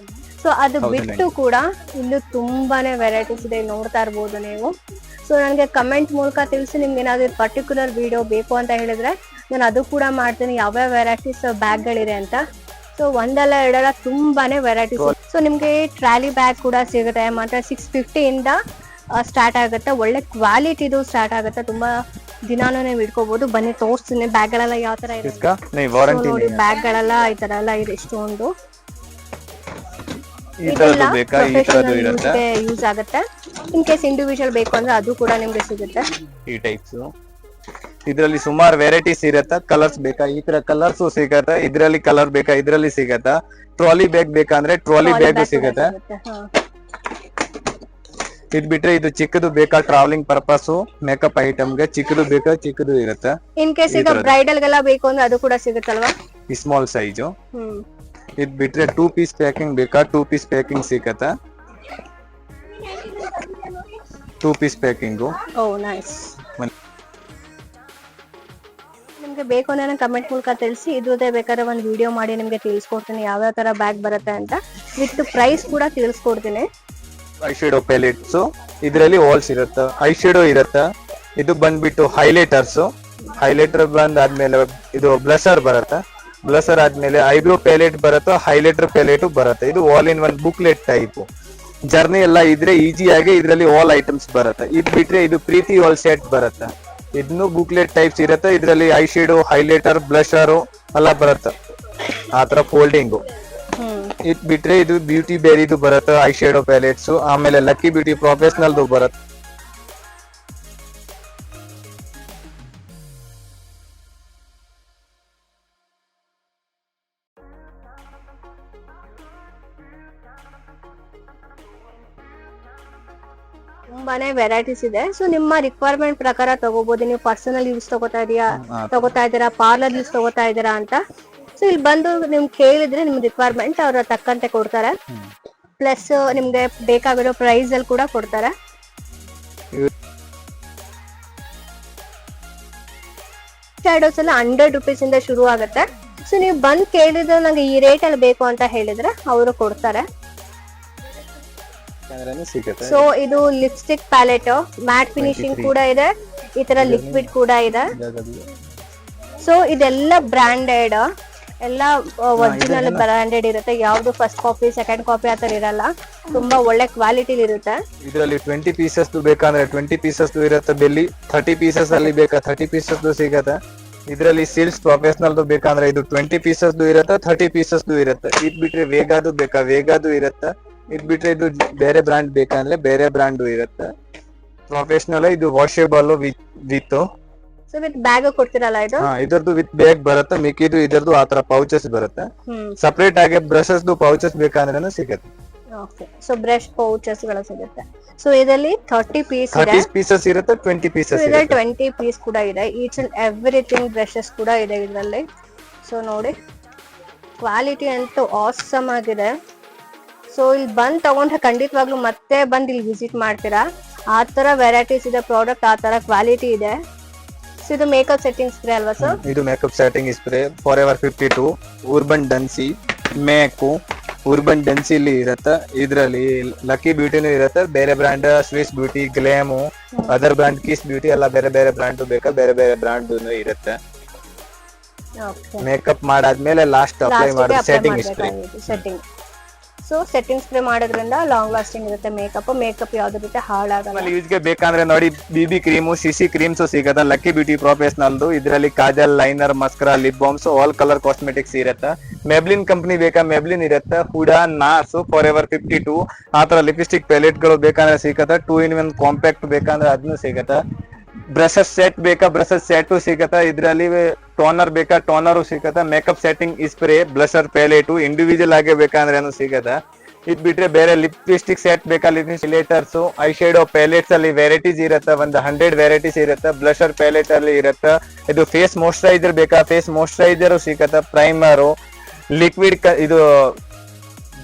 ಸೊ ಅದು ಬಿಟ್ಟು ಕೂಡ ಇಲ್ಲೂ ತುಂಬಾನೇ ವೆರೈಟೀಸ್ ಇದೆ, ನೋಡ್ತಾ ಇರ್ಬೋದು ನೀವು. ಸೊ ನನಗೆ ಕಮೆಂಟ್ ಮೂಲಕ ತಿಳಿಸಿ ನಿಮ್ಗೆ ಏನಾದ್ರು ಪರ್ಟಿಕ್ಯುಲರ್ ವಿಡಿಯೋ ಬೇಕು ಅಂತ ಹೇಳಿದ್ರೆ ನಾನು ಅದು ಕೂಡ ಮಾಡ್ತೀನಿ, ಯಾವ್ಯಾವ ವೆರೈಟೀಸ್ ಬ್ಯಾಗ್ಗಳಿದೆ ಅಂತ. ಸೊ ಒಂದಲ್ಲ ಎರಡಲ್ಲ ತುಂಬಾನೇ ವೆರೈಟೀಸ್. ಸೊ ನಿಮ್ಗೆ ಟ್ರಾಲಿ ಬ್ಯಾಗ್ ಕೂಡ ಸಿಗುತ್ತೆ, ಮಾತ್ರ 650 ಇಂದ ಸ್ಟಾರ್ಟ್ ಆಗುತ್ತೆ. ಒಳ್ಳೆ ಕ್ವಾಲಿಟಿದು ಸ್ಟಾರ್ಟ್ ಆಗುತ್ತೆ, ತುಂಬಾ ದಿನಾನು ನೀವು ಇಟ್ಕೋಬಹುದು. ಬನ್ನಿ ತೋರಿಸ್ತೀನಿ ಬ್ಯಾಗ್ ಗಳೆಲ್ಲ ಯಾವ ತರ ಇದೆ ನೋಡಿ. ಬ್ಯಾಗ್ ಗಳೆಲ್ಲ ಈ ತರ ಎಲ್ಲ ಇದೆ, ಇಷ್ಟೊಂದು ಯೂಸ್ ಆಗುತ್ತೆ. ಇನ್ ಕೇಸ್ ಇಂಡಿವಿಜುವಲ್ ಬೇಕು ಅಂದ್ರೆ ಅದು ಕೂಡ ನಿಮ್ಗೆ ಸಿಗುತ್ತೆ. ಈ ಟೈಪ್ಸ್ ಇದ್ರಲ್ಲಿ ಸುಮಾರು ವೆರೈಟೀಸ್ ಇರತ್ತ. ಕಲರ್ಸ್ ಬೇಕಾ ಈ ತರ ಕಲರ್ಸ್ ಸಿಗತ್ತ, ಇದ್ರಲ್ಲಿ ಕಲರ್ ಬೇಕಾ ಇದ್ರಲ್ಲಿ ಸಿಗತ್ತ. ಟ್ರಾಲಿ ಬ್ಯಾಗ್ ಬೇಕಂದ್ರೆ ಟ್ರಾಲಿ ಬ್ಯಾಗ್ ಸಿಗತ್ತೆ. ಇದ್ ಬಿಟ್ರೆ ಇದು ಚಿಕ್ಕದು ಬೇಕಾ ಟ್ರಾವೆಲಿಂಗ್ ಪರ್ಪಸ್ ಮೇಕಪ್ ಐಟಮ್ಗೆ ಚಿಕ್ಕದು ಬೇಕಾ ಚಿಕ್ಕದು ಇರುತ್ತೆ. ಇನ್ ಕೇಸ್ ಈಗ ಬ್ರೈಡಲ್ ಗೆಲ್ಲ ಬೇಕು ಅಂದ್ರೆ ಅದು ಕೂಡ ಸಿಗುತ್ತಲ್ವಾ, ಸ್ಮಾಲ್ ಸೈಜು. ಇದ್ ಬಿಟ್ರೆ 2 ಪೀಸ್ ಪ್ಯಾಕಿಂಗ್ ಬೇಕಾ 2 ಪೀಸ್ ಪ್ಯಾಕಿಂಗ್ ಸಿಗತ್ತ. 2 ಪೀಸ್ ಪ್ಯಾಕಿಂಗು. ಓ ನೈಸ್. ನಿಮ್ಗೆ ಬೇಕು ಅಂದ್ರೆ ಕಮೆಂಟ್ ಮೂಲಕ ತಿಳಿಸಿ, ಇದ್ರದ್ದೇ ಬೇಕಾದ್ರೆ ಒಂದು ವಿಡಿಯೋ ಮಾಡಿ ನಿಮ್ಗೆ ತಿಳಿಸ್ಕೊಡ್ತೀನಿ ಯಾವ್ಯಾವ ತರ ಬ್ಯಾಗ್ ಬರುತ್ತೆ ಅಂತ, ವಿತ್ ಪ್ರೈಸ್ ಕೂಡ ತಿಳಿಸ್ಕೊಡ್ತೀನಿ. ಐ ಶೇಡೋ ಪ್ಯಾಲೆಟ್ಸ್ ಇದ್ರಲ್ಲಿ ವಾಲ್ಸ್ ಇರುತ್ತೆ, ಐ ಶೇಡೋ ಇರುತ್ತೆ. ಇದು ಬಂದ್ಬಿಟ್ಟು ಹೈಲೈಟರ್ಸ್. ಹೈಲೈಟರ್ ಬಂದಾದ್ಮೇಲೆ ಇದು ಬ್ಲಷರ್ ಬರುತ್ತೆ. ಬ್ಲಷರ್ ಆದ್ಮೇಲೆ ಐಬ್ರೋ ಪ್ಯಾಲೆಟ್ ಬರುತ್ತೆ, ಹೈಲೈಟರ್ ಪ್ಯಾಲೆಟ್ ಬರುತ್ತೆ. ಇದು all in one booklet type. Journey ಎಲ್ಲ ಇದ್ರೆ ಈಸಿ ಆಗಿ ಇದ್ರಲ್ಲಿ ಆಲ್ ಐಟಮ್ಸ್ ಬರುತ್ತೆ. ಇದ್ ಬಿಟ್ರೆ ಇದು ಪ್ರೀತಿ ಆಲ್ ಸೆಟ್ ಬರುತ್ತೆ. ಇದನ್ನು ಬುಕ್ಲೆಟ್ ಟೈಪ್ಸ್ ಇರುತ್ತೆ. ಇದ್ರಲ್ಲಿ ಐ ಶೇಡೋ ಹೈಲೈಟರ್ ಬ್ಲಷರ್ ಎಲ್ಲ ಬರುತ್ತೆ, ಆತರ ಫೋಲ್ಡಿಂಗು. ಇದ್ ಬಿಟ್ರೆ ಇದು ಬ್ಯೂಟಿ ಬೇರಿದು ಬರುತ್ತೆ, ಐ ಶೇಡೋ ಪ್ಯಾಲೆಟ್ಸ್. ಆಮೇಲೆ ಲಕ್ಕಿ ಬ್ಯೂಟಿ ಪ್ರೊಫೆಷನಲ್ದು ಬರುತ್ತೆ. ತುಂಬಾನೇ ವೆರೈಟೀಸ್ ಇದೆ. ಸೊ ನಿಮ್ಮ ರಿಕ್ವೈರ್ಮೆಂಟ್ ಪ್ರಕಾರ ತಗೋಬಹುದು. ನೀವು ಪರ್ಸನಲ್ ಯೂಸ್ ತಗೋತಾ ಇದ್ದೀರಾ, ಪಾರ್ಲರ್ ಯೂಸ್ ತಗೋತಾ ಇದ್ದೀರಾ ಅಂತ. ಸೊ ಇಲ್ಲಿ ಬಂದು ನಿಮ್ ಕೇಳಿದ್ರೆ ನಿಮ್ ರಿಕ್ವೈರ್ಮೆಂಟ್ ಅವ್ರ ತಕ್ಕಂತೆ ಕೊಡ್ತಾರೆ. ಪ್ಲಸ್ ನಿಮ್ಗೆ ಬೇಕಾಗಿರೋ ಪ್ರೈಸ್ ಅಲ್ಲಿ ಕೂಡ ಕೊಡ್ತಾರೆ. ಶೇಡೋಸ್ ಎಲ್ಲ 100 rupees ಇಂದ ಶುರು ಆಗುತ್ತೆ. ಸೊ ನೀವು ಬಂದ್ ಕೇಳಿದ್ರೆ ನಂಗೆ ಈ ರೇಟ್ ಅಲ್ಲಿ ಬೇಕು ಅಂತ ಹೇಳಿದ್ರೆ ಅವರು ಕೊಡ್ತಾರೆ. ಸೊ ಇದು ಲಿಪ್ಸ್ಟಿಕ್ ಪ್ಯಾಲೆಟ್, ಮ್ಯಾಟ್ ಫಿನಿಶಿಂಗ್ ಕೂಡ ಇದೆ, ಈ ತರ ಲಿಕ್ವಿಡ್ ಕೂಡ ಇದೆ. ಸೊ ಇದೆಲ್ಲ ಬ್ರಾಂಡೆಡ್, ಎಲ್ಲ ಒರಿಜಿನಲ್ ಬ್ರಾಂಡೆಡ್ ಇರುತ್ತೆ. ಯಾವ್ದು ಫಸ್ಟ್ ಕಾಪಿ ಸೆಕೆಂಡ್ ಕಾಪಿ ಆತರ ಇರಲ್ಲ, ತುಂಬಾ ಒಳ್ಳೆ ಕ್ವಾಲಿಟಿ ಇರುತ್ತೆ. ಇದರಲ್ಲಿ 20 ಪೀಸಸ್ ಬೇಕಂದ್ರೆ 20 ಪೀಸಸ್ ಇರುತ್ತೆ. ಬೆಲ್ಲಿ 30 ಪೀಸಸ್ ಅಲ್ಲಿ ಬೇಕಾ 30 ಪೀಸಸ್ ಸಿಗತ್ತೆ. ಇದರಲ್ಲಿ ಸೇಲ್ಸ್ ಪ್ರೊಫೆಷನಲ್ ಬೇಕಂದ್ರೆ ಇದು 20 ಪೀಸಸ್ ಇರುತ್ತೆ, 30 ಪೀಸಸ್ ಇರುತ್ತೆ. ಇದ್ ಬಿಟ್ರೆ ವೇಗಾದು ಬೇಕಾ ವೇಗಾದು ಇರುತ್ತೆ. ಇದ್ ಬಿಟ್ರೆ ಇದು ಬೇರೆ ಬ್ರಾಂಡ್ ಬೇಕಂದ್ರೆ ಬೇರೆ ಬ್ರಾಂಡ್ ಇರುತ್ತೆ. ಪ್ರೊಫೆಷನಲ್ ಇದು washable with so with bag ಕೊಡ್ತಿರಲ್ಲ ಇದು. ಇದರದ್ದು ವಿತ್ ಬ್ಯಾಗ್ ಬರುತ್ತೆ. ಮಿಕ್ಕಿದು ಇದರದ್ದು ಆತರ ಪೌಚಸ್ ಬರುತ್ತೆ. ಸಪರೇಟ್ ಆಗಿ ಬ್ರಷಸ್ ಪೌಚಸ್ ಬೇಕಂದ್ರೆ ಸಿಗುತ್ತೆ. ಓಕೆ, ಸೊ ಬ್ರಷ್ ಪೌಚಸ್ ಗಳು ಸಿಗುತ್ತೆ. ಸೊ ಇದರಲ್ಲಿ 30 ಪೀಸ್ ಇದೆ, 30 ಪೀಸಸ್ ಇರುತ್ತೆ, 20 ಪೀಸಸ್ ಇದೆ, 20 ಪೀಸ್ ಕೂಡ ಇದೆ. ಈಚ್ ಅಂಡ್ ಎವ್ರಿಥಿಂಗ್ ಬ್ರಷಸ್ ಕೂಡ ಇದೆ ಇದರಲ್ಲಿ. ಸೊ ನೋಡಿ, ಕ್ವಾಲಿಟಿ ಅಂತೂ ಆಸಮ್ ಆಗಿದೆ. ಸೊ ಇಲ್ಲಿ ಬಂದ್ ತಗೊಂಡ್ರೆ ಖಂಡಿತವಾಗ್ಲೂ ಮತ್ತೆ ಬಂದ್ ಇಲ್ಲಿ ವಿಸಿಟ್ ಮಾಡ್ತೀರಾ. ಆ ತರ ವೆರೈಟೀಸ್ ಇದೆ ಪ್ರಾಡಕ್ಟ್, ಆ ತರ ಕ್ವಾಲಿಟಿ ಇದೆ. ಸೊ ಇದು ಮೇಕಪ್ ಸೆಟ್ಟಿಂಗ್ ಸ್ಪ್ರೇ ಅಲ್ವಾ ಸರ್? ಇದು makeup setting spray forever 52 Urban ಡೆನ್ಸಿ ಮೇಕು ಉರ್ಬನ್ ಡೆನ್ಸಿಲಿ ಇರುತ್ತೆ. ಇದ್ರಲ್ಲಿ ಲಕ್ಕಿ ಬ್ಯೂಟಿನೂ ಇರುತ್ತೆ, ಬೇರೆ brand Swiss Beauty, glam, other brand Kiss Beauty ಎಲ್ಲ ಬೇರೆ ಬೇರೆ ಬ್ರಾಂಡ್ ಬೇಕಾ ಬೇರೆ ಬೇರೆ ಬ್ರಾಂಡ್ ಇರುತ್ತೆ. ಮೇಕಪ್ ಮಾಡಾದ್ಮೇಲೆ ಲಾಸ್ಟ್ ಅಪ್ಲೈ ಮಾಡೋದು setting spray. So setting spray ಮಾಡೋದ್ರಿಂದ ಲಾಂಗ್ ಲಾಸ್ಟಿಂಗ್ ಇರುತ್ತೆ ಮೇಕಪ್ ಯಾವ್ದು ರೀತಿ ಹಾಳಾಗಲ್ಲ. ಯೂಸ್ ಗೆ ಬೇಕಂದ್ರೆ ನೋಡಿ ಬಿಬಿ ಕ್ರೀಮು, ಸಿಸಿ ಕ್ರೀಮ್ಸ್ ಸಿಗತ್ತೆ ಲಕ್ಕಿ ಬ್ಯೂಟಿ ಪ್ರೊಫೆಷನಲ್ದು. ಇದರಲ್ಲಿ kajal, liner, mascara, lip balms, all colour cosmetics ಇರುತ್ತೆ. ಮೆಬ್ಲಿನ್ ಕಂಪನಿ ಬೇಕಾ ಮೆಬ್ಲಿನ್ ಇರುತ್ತೆ, ಹುಡಾ, ನಾಸ್, ಫಾರೆವರ್ 52 ಆತರ ಲಿಪ್ಸ್ಟಿಕ್ ಪ್ಯಾಲೆಟ್ ಗಳು ಬೇಕಂದ್ರೆ ಸಿಗತ್ತೆ. 2 in 1 ಕಾಂಪ್ಯಾಕ್ಟ್ ಬೇಕಂದ್ರೆ ಅದನ್ನು ಸಿಗತ್ತೆ. ಬ್ರಷಸ್ ಸೆಟ್ ಬೇಕಾ ಬ್ರಷಸ್ ಸೆಟ್ ಸಿಗತ್ತೆ. ಇದ್ರಲ್ಲಿ ಟೋನರ್ ಬೇಕಾ ಟೋನರು ಸಿಗತ್ತೆ. Makeup setting spray, blusher palette individual ಆಗಿ ಬೇಕಂದ್ರೆ ಸಿಗತ್ತೆ. ಇದ್ ಬಿಟ್ರೆ ಬೇರೆ ಲಿಪ್ಸ್ಟಿಕ್ ಸೆಟ್ ಬೇಕಾ ಲಿಪ್ಸ್ಟಿಕ್ ಐ ಶೇಡೋ ಪ್ಯಾಲೆಟ್ಸ್ ಅಲ್ಲಿ ವೆರೈಟೀಸ್ ಇರುತ್ತೆ, ಒಂದು 100 ವೆರೈಟೀಸ್ ಇರುತ್ತೆ. ಬ್ಲಷರ್ ಪ್ಯಾಲೆಟ್ ಅಲ್ಲಿ ಇರುತ್ತೆ. ಇದು ಫೇಸ್ ಮಾಯಿಶ್ಚರೈಸರ್ ಬೇಕಾ ಫೇಸ್ ಮಾಯಿಶ್ಚರೈಸರ್ ಸಿಗತ್ತೆ. ಪ್ರೈಮರು, ಲಿಕ್ವಿಡ್ ಇದು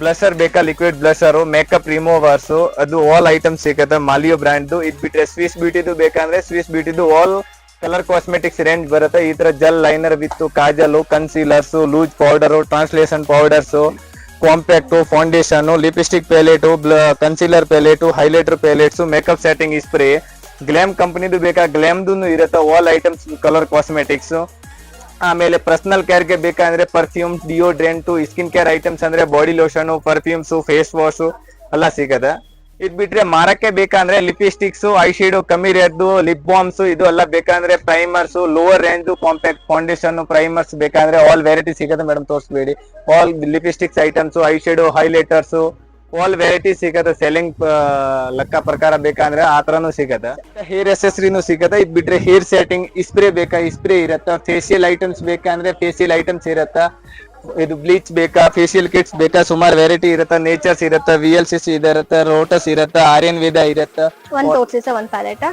ಬ್ಲಷರ್ ಬೇಕಾ ಲಿಕ್ವಿಡ್ ಬ್ಲಷರ್, ಮೇಕಪ್ ರಿಮೂವರ್ಸ್, ಅದು ಆಲ್ ಐಟಮ್ಸ್ ಸಿಗತ್ತೆ ಮಾಲಿಯೋ ಬ್ರ್ಯಾಂಡ್. ಇದ್ ಬಿಟ್ರೆ ಸ್ವಿಸ್ ಬ್ಯೂಟಿದು ಬೇಕಂದ್ರೆ ಸ್ವಿಸ್ ಬ್ಯೂಟಿದು ಆಲ್ ಕಲರ್ ಕಾಸ್ಮೆಟಿಕ್ಸ್ ರೇಂಜ್ ಬರುತ್ತೆ. ಈ ತರ gel, liner with kajal, concealers, loose powder, translation powders, compact, foundation, lipstick palette, concealer palette, highlighter palettes, makeup setting spray, glam ಕಂಪನಿದು ಬೇಕಾ ಗ್ಲಾಮ್ದು ಇರುತ್ತೆ, ಆಲ್ ಐಟಮ್ಸ್ ಕಲರ್ ಕಾಸ್ಮೆಟಿಕ್ಸ್. ಆಮೇಲೆ ಪರ್ಸನಲ್ ಕೇರ್ಗೆ ಬೇಕಂದ್ರೆ perfumes, deodorant, skin care items ಅಂದ್ರೆ body lotion, perfumes, face wash ಎಲ್ಲ ಸಿಗದ. ಇದ್ ಬಿಟ್ರೆ ಮಾರಕ್ಕೆ ಬೇಕಂದ್ರೆ ಲಿಪ್ಸ್ಟಿಕ್ಸ್, ಐ ಶೇಡೋ, ಕಮ್ಮಿ ರೇಟ್ದು ಲಿಪ್ ಬಾಮ್ಸ್, ಇದು ಎಲ್ಲ ಬೇಕಂದ್ರೆ primers, lower range compact foundation, primers ಬೇಕಂದ್ರೆ ಆಲ್ ವೆರೈಟಿ ಸಿಗತ್ತೆ ಮೇಡಮ್, ತೋರಿಸ್ಬೇಡಿ. All lipsticks items, eye shadow, highlighters, all variety ಸಿಗತ್ತೆ. ಸೆಲ್ಲಿಂಗ್ ಲೆಕ್ಕ ಪ್ರಕಾರ ಬೇಕಂದ್ರೆ ಆ ತರನು ಸಿಗತ್ತೆ. ಹೇರ್ ಅಸೆಸರಿನೂ ಸಿಗತ್ತೆ. ಇದ್ ಬಿಟ್ರೆ ಹೇರ್ ಸೆಟ್ಟಿಂಗ್ ಸ್ಪ್ರೇ ಬೇಕಾ ಸ್ಪ್ರೇ ಇರತ್ತ. ಫೇಶಿಯಲ್ ಐಟಮ್ಸ್ ಬೇಕಂದ್ರೆ ಫೇಶಿಯಲ್ ಐಟಮ್ಸ್ ಇರತ್ತ. ಇದು ಬ್ಲೀಚ್ ಬೇಕಾ, ಫೇಶಿಯಲ್ ಕಿಟ್ಸ್ ಬೇಕಾ, ಸುಮಾರು ವೆರೈಟಿ ಇರತ್ತ. ನೇಚರ್ಸ್ ಇರತ್ತ, VLCC ಇರತ್ತ, ರೋಟಸ್ ಇರತ್ತ, ಆರ್ಯನ್ ವೇದ ಇರತ್ತ. ಒಂದ್ ತೋರ್ಸಿ ಒಂದ್ ಪ್ಯಾಲೆಟ್.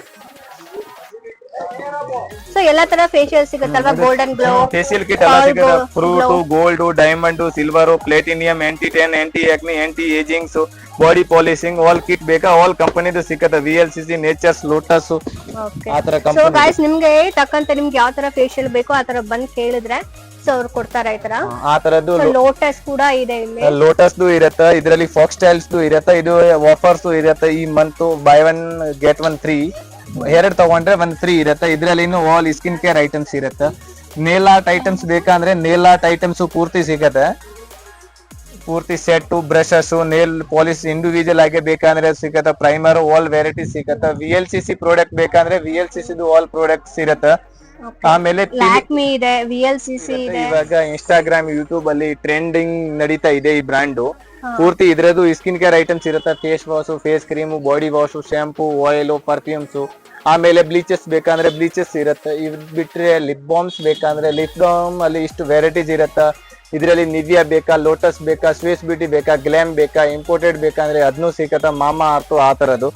ಸೊ ಎಲ್ಲಾ ತರ ಫೇಶಿಯಲ್ ಸಿಗುತ್ತಲ್ವಾ, ಗೋಲ್ಡನ್ ಗ್ಲೋ ಫೇಶಿಯಲ್ ಕಿಟ್ ಎಲ್ಲ ಸಿಗುತ್ತೆ. Fruit, gold, diamond, silver, platinum, anti tan, anti acne, anti agings, body polishing, all kit ಬೇಕಾ ಆಲ್ ಕಂಪನಿದು ಸಿಕ್ಕತ್ತೆ. VLCC, ನೇಚರ್ಸ್, ಲೋಟಸ್ ಆತರ ಸೊ ಕಂಪನಿ. ಗೈಸ್ ನಿಮ್ಗೆ ತಕ್ಕಂತೆ ನಿಮ್ಗೆ ಯಾವ ತರ ಫೇಶಿಯಲ್ ಬೇಕೋ ಆ ತರ ಬಂದ್ ಕೇಳಿದ್ರೆ ಸೊ ಅವ್ರು ಕೊಡ್ತಾರ ಈ ತರ. ಆ ತರದ್ದು ಲೋಟಸ್ ಕೂಡ ಇದೆ ಇಲ್ಲಿ. ಲೋಟಸ್ದು ಇರತ್ತ. ಇದರಲ್ಲಿ ಫಾಕ್ಸ್ ಸ್ಟೈಲ್ಸ್ದು ಇರತ್ತ. ಇದು ಆಫರ್ಸ್ ಇರತ್ತ. ಈ ಮಂತ್ ಬೈ 1 get 1 free, 2 ತಗೊಂಡ್ರೆ 1 ಫ್ರೀ ಇರತ್ತ. ಇದ್ರಲ್ಲಿ ಇನ್ನು ಆಲ್ ಸ್ಕಿನ್ ಕೇರ್ ಐಟಮ್ಸ್ ಇರತ್ತ. ನೇಲ್ ಆರ್ಟ್ ಐಟಮ್ಸ್ ಬೇಕಂದ್ರೆ ನೇಲ್ ಆರ್ಟ್ ಐಟಮ್ಸ್ ಪೂರ್ತಿ ಸಿಗತ್ತೆ. ಪೂರ್ತಿ set, brushes, nail polish individual ಆಗಿ ಬೇಕಂದ್ರೆ ಸಿಗತ್ತ. ಪ್ರೈಮರ್ ಆಲ್ ವೆರೈಟಿ ಸಿಗತ್ತ. VLCC ಪ್ರಾಡಕ್ಟ್ ಬೇಕಂದ್ರೆ VLCC ಆಲ್ ಪ್ರಾಡಕ್ಟ್ಸ್ ಇರತ್ತ. ಆಮೇಲೆ ಲ್ಯಾಕ್ಮಿ ಇದೆ, VLCC ಇದೆ. ಇವಾಗ ಇನ್ಸ್ಟಾಗ್ರಾಮ್, ಯೂಟ್ಯೂಬ್ ಅಲ್ಲಿ ಟ್ರೆಂಡಿಂಗ್ ನಡೀತಾ ಇದೆ ಈ ಬ್ರಾಂಡ್. ಪೂರ್ತಿ ಇದ್ರದ್ದು ಸ್ಕಿನ್ ಕೇರ್ ಐಟಮ್ಸ್ ಇರುತ್ತೆ. Face wash, face cream, body wash, shampoo, oil, perfumes. ಆಮೇಲೆ ಬ್ಲೀಚಸ್ ಬೇಕಂದ್ರೆ ಬ್ಲೀಚಸ್ ಇರುತ್ತೆ. ಇದ್ ಬಿಟ್ರೆ ಲಿಪ್ ಬಾಮ್ಸ್ ಬೇಕಂದ್ರೆ ಲಿಪ್ ಬಾಮ್ ಅಲ್ಲಿ ಇಷ್ಟು ವೆರೈಟೀಸ್ ಇರತ್ತ. ಇದರಲ್ಲಿ ನಿವಿಯಾ ಬೇಕಾ, ಲೋಟಸ್ ಬೇಕಾ, ಸ್ವಿಸ್ ಬ್ಯೂಟಿ ಬೇಕಾ, ಗ್ಲಾಮ್ ಬೇಕಾ, ಇಂಪೋರ್ಟೆಡ್ ಬೇಕಂದ್ರೆ ಅದನ್ನು ಸಿಗತ್ತ. ಮಾಮಾ ಅರ್ತ್ ಆ ತರದ್ದು.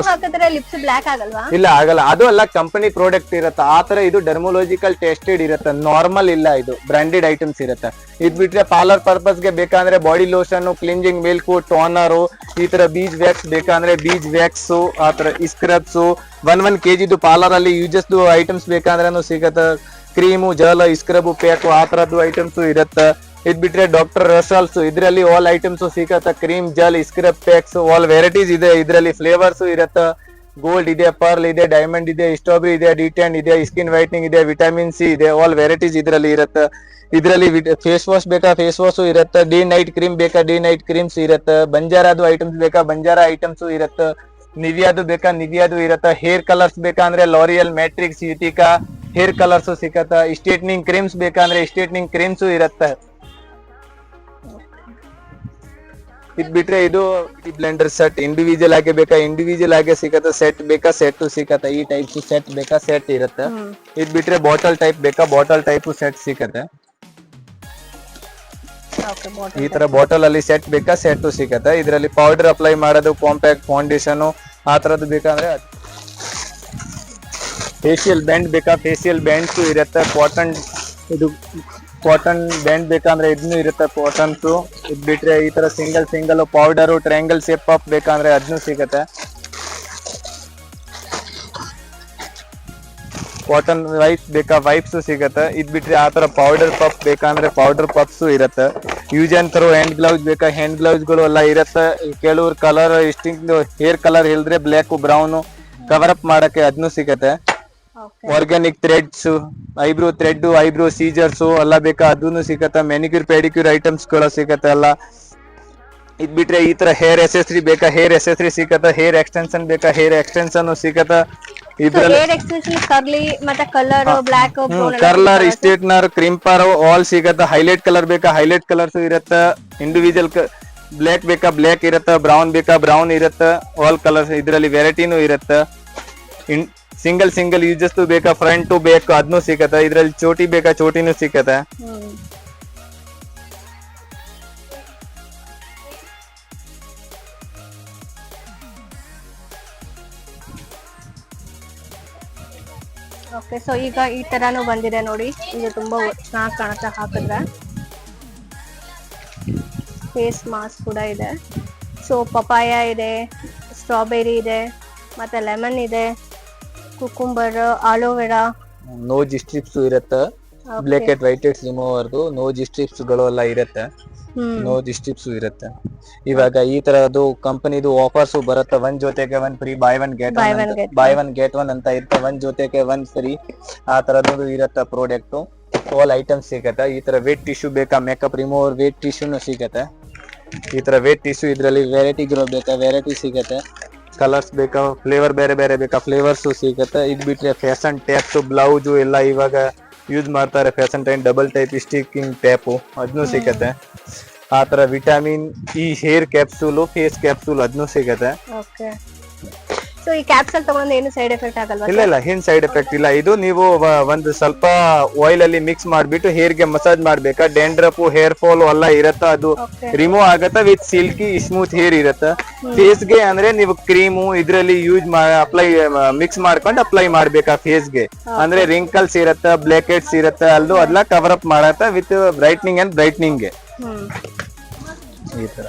ಹಾಕಿದ್ರೆ ಲಿಪ್ಸ್ ಬ್ಲಾಕ್ ಆಗಲ್ವಾ? ಇಲ್ಲ ಆಗಲ್ಲ. ಅದು ಎಲ್ಲ ಕಂಪನಿ ಪ್ರಾಡಕ್ಟ್ ಇರತ್ತ. ಆ ತರ ಇದು ಡರ್ಮೋಲಾಜಿಕಲ್ ಟೆಸ್ಟೆಡ್ ಇರತ್ತ. ನಾರ್ಮಲ್ ಇಲ್ಲ, ಇದು ಬ್ರಾಂಡೆಡ್ ಐಟಮ್ಸ್ ಇರತ್ತ. ಇದ್ ಬಿಟ್ರೆ ಪಾರ್ಲರ್ ಪರ್ಪಸ್ ಗೆ ಬೇಕಂದ್ರೆ ಬಾಡಿ ಲೋಷನ್, ಕ್ಲಿಂಜಿಂಗ್ ಮಿಲ್ಕ್, ಟೋನರ್, ಈ ತರ ಬೀಚ್ ವ್ಯಾಕ್ಸ್ ಬೇಕಂದ್ರೆ ಬೀಚ್ ವ್ಯಾಕ್ಸ್, ಆ ತರ ಸ್ಕ್ರಬ್ಸ್, 1 kg ಪಾರ್ಲರ್ ಅಲ್ಲಿ ಯೂಸಸ್ ಐಟಮ್ಸ್ ಬೇಕಂದ್ರೆ ಸಿಗತ್ತ. ಕ್ರೀಮು, ಜಲ್, ಸ್ಕ್ರಬ್, ಪ್ಯಾಕ್ ಆ ತರದ್ದು ಐಟಮ್ಸ್ ಇರತ್ತ. ಇದ್ ಬಿಟ್ರೆ ಡಾಕ್ಟರ್ ರಸಲ್ಸ್, ಇದ್ರಲ್ಲಿ ಆಲ್ ಐಟಮ್ಸ್ ಸಿಗತ್ತ. Cream, gel, scrub packs, all varieties ಇದೆ. ಇದ್ರಲ್ಲಿ ಫ್ಲೇವರ್ಸ್ ಇರತ್ತ. ಗೋಲ್ಡ್ ಇದೆ, ಪರ್ಲ್ ಇದೆ, ಡೈಮಂಡ್ ಇದೆ, ಸ್ಟ್ರಾಬೆರಿ ಇದೆ, ಡಿಟ್ಯಾನ್ ಇದೆ, ಸ್ಕಿನ್ ವೈಟ್ನಿಂಗ್ ಇದೆ, ವಿಟಮಿನ್ ಸಿ ಇದೆ, ಆಲ್ ವೆರೈಟೀಸ್ ಇದ್ರಲ್ಲಿ ಇರತ್ತ. ಇದ್ರಲ್ಲಿ ಫೇಸ್ ವಾಶ್ ಬೇಕಾ ಫೇಸ್ ವಾಶ್ ಇರತ್ತ. ಡೇ ನೈಟ್ ಕ್ರೀಮ್ ಬೇಕಾ ಡೇ ನೈಟ್ ಕ್ರೀಮ್ಸ್ ಇರತ್ತ. ಬಂಜಾರಾದು ಐಟಮ್ಸ್ ಬೇಕಾ ಬಂಜಾರಾ ಐಟಮ್ಸ್ ಇರತ್ತ. ನಿವಿಯಾದು ಬೇಕಾ ನಿವಿಯಾದು ಇರತ್ತ. ಹೇರ್ ಕಲರ್ಸ್ ಬೇಕಂದ್ರೆ ಲಾರಿಯಲ್, ಮ್ಯಾಟ್ರಿಕ್ಸ್, ಯುತಿಕಾ ಹೇರ್ ಕಲರ್ಸ್ ಸಿಗತ್ತ. ಸ್ಟ್ರೇಟ್ನಿಂಗ್ ಕ್ರೀಮ್ಸ್ ಬೇಕಂದ್ರೆ ಸ್ಟ್ರೇಟ್ನಿಂಗ್ ಕ್ರೀಮ್ಸ್ ಇರತ್ತ. ಇದ್ ಬಿಟ್ರೆ ಇದು ಬ್ಲೆಂಡರ್ ಸೆಟ್ ಇಂಡಿವಿಜುವಲ್ ಆಗಿ ಬೇಕಾ ಇಂಡಿವಿಜುವಲ್ ಆಗಿ ಸಿಗತ್ತ. ಸೆಟ್ ಬೇಕಾ ಸೆಟ್ ಸಿಗತ್ತ. ಈ ಟೈಪ್ ಸೆಟ್ ಬೇಕಾ ಸೆಟ್ ಇರತ್ತ. ಇದ್ ಬಿಟ್ರೆ ಬಾಟಲ್ ಟೈಪ್ ಬೇಕಾ ಬಾಟಲ್ ಟೈಪ್ ಸೆಟ್ ಸಿಗತ್ತೆ. ಈ ತರ ಬಾಟಲ್ ಅಲ್ಲಿ ಸೆಟ್ ಬೇಕಾ ಸೆಟ್ ಸಿಗತ್ತೆ. ಇದರಲ್ಲಿ ಪೌಡರ್ ಅಪ್ಲೈ ಮಾಡೋದು, ಕಾಂಪ್ಯಾಕ್ಟ್ ಫೌಂಡೇಶನ್ ಆ ತರದ್ದು ಬೇಕಂದ್ರೆ. ಫೇಶಿಯಲ್ ಬ್ಯಾಂಡ್ ಬೇಕಾ ಫೇಶಿಯಲ್ ಬ್ಯಾಂಡ್ಸ್ ಇರತ್ತೆ. ಇದು ಕಾಟನ್ ಬ್ಯಾಂಡ್ ಬೇಕಂದ್ರೆ ಇದನ್ನು ಇರುತ್ತೆ. ಕಾಟನ್ಸ್ ಇದ್ ಬಿಟ್ರೆ ಈ ತರ single powder, triangle shape up ಬೇಕಂದ್ರೆ ಅದನ್ನು ಸಿಗತ್ತೆ. ಕಾಟನ್ ವೈಪ್ಸ್ ಬೇಕಾ ವೈಪ್ಸ್ ಸಿಗತ್ತೆ. ಇದ್ ಬಿಟ್ರೆ ಆ ತರ ಪೌಡರ್ ಪಫ್ ಬೇಕಂದ್ರೆ ಪೌಡರ್ ಪಫ್ಸ್ ಇರತ್ತೆ. Use and throw hand gloves ಬೇಕಾ ಹ್ಯಾಂಡ್ ಗ್ಲೌಸ್ ಗಳು ಎಲ್ಲ ಇರತ್ತೆ. ಕೆಲವ್ರು ಕಲರ್ ಇಷ್ಟಿಂಗ್ ಹೇರ್ ಕಲರ್ ಇಲ್ದ್ರೆ ಬ್ಲ್ಯಾಕ್, ಬ್ರೌನ್ ಕವರ್ ಅಪ್ ಮಾಡಕ್ಕೆ ಅದನ್ನು ಸಿಗತ್ತೆ. Organic threads, eyebrow thread, eyebrow scissors ಎಲ್ಲ ಬೇಕಾ ಅದನ್ನು ಸಿಗತ್ತೆ. ಮೆನಿಕ್ಯೂರ್ ಪೆಡಿಕ್ಯೂರ್ ಐಟಮ್ಸ್ ಗಳು ಸಿಗತ್ತೆ ಎಲ್ಲ. ಇದ್ ಬಿಟ್ರೆ ಈ ತರ ಹೇರ್ ಎಸೆಸರಿ ಬೇಕಾ ಹೇರ್ ಎಸೆಸರಿ ಸಿಗತ್ತೆ. ಹೇರ್ ಎಕ್ಸ್ಟೆನ್ಷನ್ ಬೇಕಾ ಹೇರ್ ಎಕ್ಸ್ಟೆನ್ಷನ್ ಸಿಗತ್ತೆ. ಇದ್ರಲ್ಲಿ ಕರ್ಲಿ ಮತ್ತೆ ಕಲರ್ ಬ್ಲಾಕ್, ಕರ್ಲರ್, ಸ್ಟ್ರೇಟ್ನರ್, ಕ್ರಿಂಪರ್ ಆಲ್ ಸಿಗತ್ತೆ. ಹೈಲೈಟ್ ಕಲರ್ ಬೇಕಾ ಹೈಲೈಟ್ ಕಲರ್ಸ್ ಇರತ್ತೆ. ಇಂಡಿವಿಜುವಲ್ ಬ್ಲ್ಯಾಕ್ ಬೇಕಾ ಬ್ಲ್ಯಾಕ್ ಇರತ್ತೆ. ಬ್ರೌನ್ ಬೇಕಾ ಬ್ರೌನ್ ಇರತ್ತೆ. ಆಲ್ ಕಲರ್ಸ್ ಇದ್ರಲ್ಲಿ ವೆರೈಟಿನೂ ಇರತ್ತೆ. ಸಿಂಗಲ್ ಯೂಸಸ್ ಬೇಕಾ ಫ್ರಂಟ್ ಟು ಬ್ಯಾಕ್ ಅದನ್ನು ಸಿಗತ್ತೆ. ಇದ್ರಲ್ಲಿ ಚೋಟಿ ಬೇಕಾ ಚೋಟಿನೂ ಸಿಗತ್ತೆ. ಓಕೆ, ಸೊ ಈಗ ಈ ತರಾನು ಬಂದಿದೆ ನೋಡಿ. ಇದು ತುಂಬಾ ಚೆನ್ನಾಗಿ ಕಾಣುತ್ತೆ ಹಾಕಿದ್ರೆ. ಫೇಸ್ ಮಾಸ್ಕ್ ಕೂಡ ಇದೆ. ಸೊ ಪಪಾಯ ಇದೆ, ಸ್ಟ್ರಾಬೆರಿ ಇದೆ, ಮತ್ತೆ ಲೆಮನ್ ಇದೆ, ಕುಕುಂಬರ್, ಆಲೋವೆರಾ, ನೋಜ್ ಸ್ಟ್ರಿಪ್ಸ್ ಇರತ್ತ. ಬ್ಲ್ಯಾಕ್ ಹೆಡ್ ವೈಟ್ ಹೆಡ್ಸ್ ರಿಮೂವರ್ದು ನೋಜ್ ಸ್ಟ್ರಿಪ್ಸ್ ಗಳು ಎಲ್ಲ ಇರುತ್ತೆ. ನೋಜ್ ಸ್ಟ್ರಿಪ್ಸ್ ಇರುತ್ತೆ. ಇವಾಗ ಈ ತರದ್ದು ಕಂಪನಿದು ಆಫರ್ಸ್ ಬರುತ್ತೆ. ಒಂದ್ ಜೊತೆಗೆ ಒಂದ್ free, by one get one ಅಂತ ಇರುತ್ತೆ. ಒಂದ್ ಜೊತೆಗೆ ಒಂದ್ ಫ್ರೀ ಆ ತರದ್ದು ಇರುತ್ತೆ ಪ್ರಾಡಕ್ಟ್. ಆಲ್ ಐಟಮ್ಸ್ ಸಿಗತ್ತೆ. ಈ ತರ ವೇಟ್ ಟಿಶ್ಯೂ ಬೇಕಾ, ಮೇಕಪ್ ರಿಮೂವರ್ ವೇಟ್ ಟಿಶ್ಯೂನು ಸಿಗತ್ತೆ. ಈ ತರ ವೇಟ್ ಟಿಶ್ಯೂ ಇದ್ರಲ್ಲಿ ವೆರೈಟಿಗಳು ಬೇಕಾ, ವೆರೈಟಿ ಸಿಗತ್ತೆ. ಕಲರ್ಸ್ ಬೇಕಾ, ಫ್ಲೇವರ್ ಬೇರೆ ಬೇರೆ ಬೇಕಾ, ಫ್ಲೇವರ್ಸ್ ಸಿಗತ್ತೆ. ಇದ್ ಬಿಟ್ರೆ ಫ್ಯಾಷನ್ ಟ್ಯಾಪ್ಸ್, ಬ್ಲೌಸ್ ಎಲ್ಲ ಇವಾಗ ಯೂಸ್ ಮಾಡ್ತಾರೆ. Fashion type double type sticking tape ಅದನ್ನು ಸಿಗತ್ತೆ. ಆ ತರ ವಿಟಮಿನ್ ಈ ಹೇರ್ ಕ್ಯಾಪ್ಸೂಲ್, ಫೇಸ್ ಕ್ಯಾಪ್ಸೂಲ್ ಅದನ್ನು ಸಿಗತ್ತೆ. ಸೊ ಈ ಕ್ಯಾಪ್ಸೂಲ್ ತಗೊಂಡು ಏನು ಸೈಡ್ ಎಫೆಕ್ಟ್ ಆಗಲ್ವಾ? ಇಲ್ಲ, ಏನ್ ಸೈಡ್ ಎಫೆಕ್ಟ್ ಇಲ್ಲ. ಇದು ನೀವು ಒಂದು ಸ್ವಲ್ಪ ಆಯಿಲ್ ಅಲ್ಲಿ ಮಿಕ್ಸ್ ಮಾಡ್ಬಿಟ್ಟು ಹೇರ್ ಗೆ ಮಸಾಜ್ ಮಾಡ್ಬೇಕಾ. ಡ್ಯಾಂಡ್ರಫ್, ಹೇರ್ ಫಾಲ್ ಎಲ್ಲ ಇರತ್ತ, ಅದು ರಿಮೂವ್ ಆಗತ್ತ. ವಿತ್ ಸಿಲ್ಕಿ ಸ್ಮೂತ್ ಹೇರ್ ಇರತ್ತ. ಫೇಸ್ ಗೆ ಅಂದ್ರೆ ನೀವು ಕ್ರೀಮು ಇದ್ರಲ್ಲಿ ಯೂಸ್ ಅಪ್ಲೈ ಮಿಕ್ಸ್ ಮಾಡ್ಕೊಂಡು ಅಪ್ಲೈ ಮಾಡ್ಬೇಕಾ ಫೇಸ್ ಗೆ. ಅಂದ್ರೆ ರಿಂಕಲ್ಸ್ ಇರತ್ತ, ಬ್ಲ್ಯಾಕ್ ಹೆಡ್ಸ್ ಇರತ್ತ, ಅಲ್ಲೂ ಅದನ್ನ ಕವರ್ ಅಪ್ ಮಾಡತ್ತ ವಿತ್ ಬ್ರೈಟ್ನಿಂಗ್ ಅಂಡ್ ಬ್ರೈಟ್ನಿಂಗ್ ಗೆ. ಈ ತರ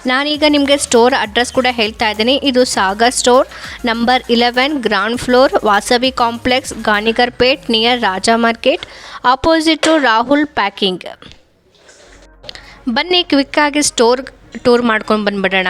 ನಾನೀಗ ನಿಮಗೆ ಸ್ಟೋರ್ ಅಡ್ರೆಸ್ ಕೂಡ ಹೇಳ್ತಾ ಇದ್ದೀನಿ. ಇದು Sagar store, number 11, ground floor, Vasavi complex, Ganigar Pet, near Raja market, opposite to Rahul packing. ಬನ್ನಿ ಕ್ವಿಕ್ಕಾಗಿ ಸ್ಟೋರ್ ಟೂರ್ ಮಾಡ್ಕೊಂಡು ಬಂದ್ಬಿಡೋಣ.